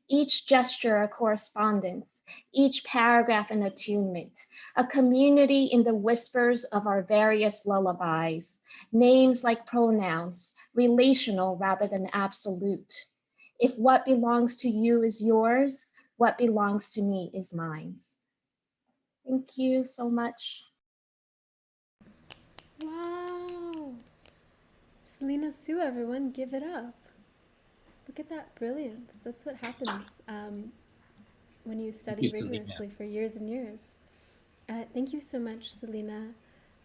Each gesture a correspondence, each paragraph an attunement, a community in the whispers of our various lullabies, names like pronouns, relational rather than absolute. If what belongs to you is yours, what belongs to me is mine. Thank you so much. Wow. Celina Su, everyone, give it up. Look at that brilliance. That's what happens when you study rigorously for years and years. Thank you so much, Celina.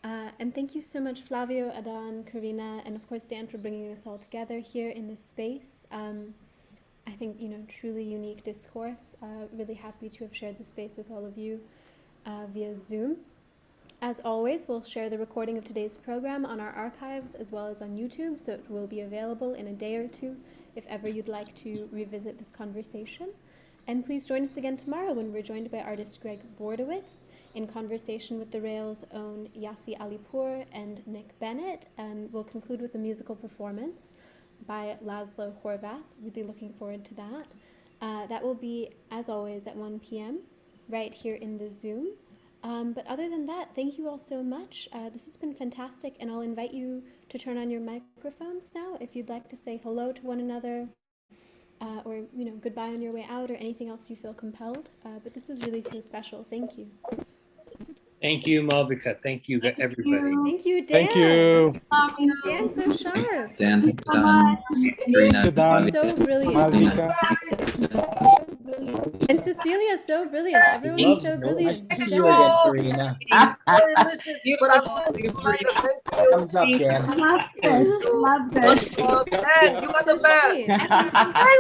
And thank you so much, Flavio, Adán, Karina, and of course, Dan, for bringing us all together here in this space. I think, truly unique discourse. Really happy to have shared the space with all of you via Zoom. As always, we'll share the recording of today's program on our archives as well as on YouTube, so it will be available in a day or two if ever you'd like to revisit this conversation. And please join us again tomorrow when we're joined by artist Greg Bordowitz in conversation with the Rail's own Yassi Alipour and Nick Bennett, and we'll conclude with a musical performance by Laszlo Horvath. Really looking forward to that. That will be, as always, at 1 p.m. right here in the Zoom. But other than that, thank you all so much. This has been fantastic, and I'll invite you to turn on your microphones now if you'd like to say hello to one another, or goodbye on your way out, or anything else you feel compelled. But this was really so special. Thank you. Thank you, Malvika. Thank you, everybody. Thank you, Dan. Thank you. And Dan's so sharp. Dan, thanks, Adán. Karina, Dan. So brilliant. Malvika. And Cecilia, so brilliant. Everyone is so brilliant. Nice to see you again, Karina. Listen, but I want to Thumbs up, Dan. Love this. Love this. Dan, you are the best. Hi,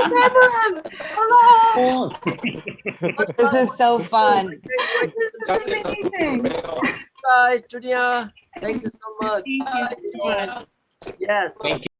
Hello. This is so fun. This is amazing. Guys, Julia, thank you so much. Thank you so much. Yes. Thank you.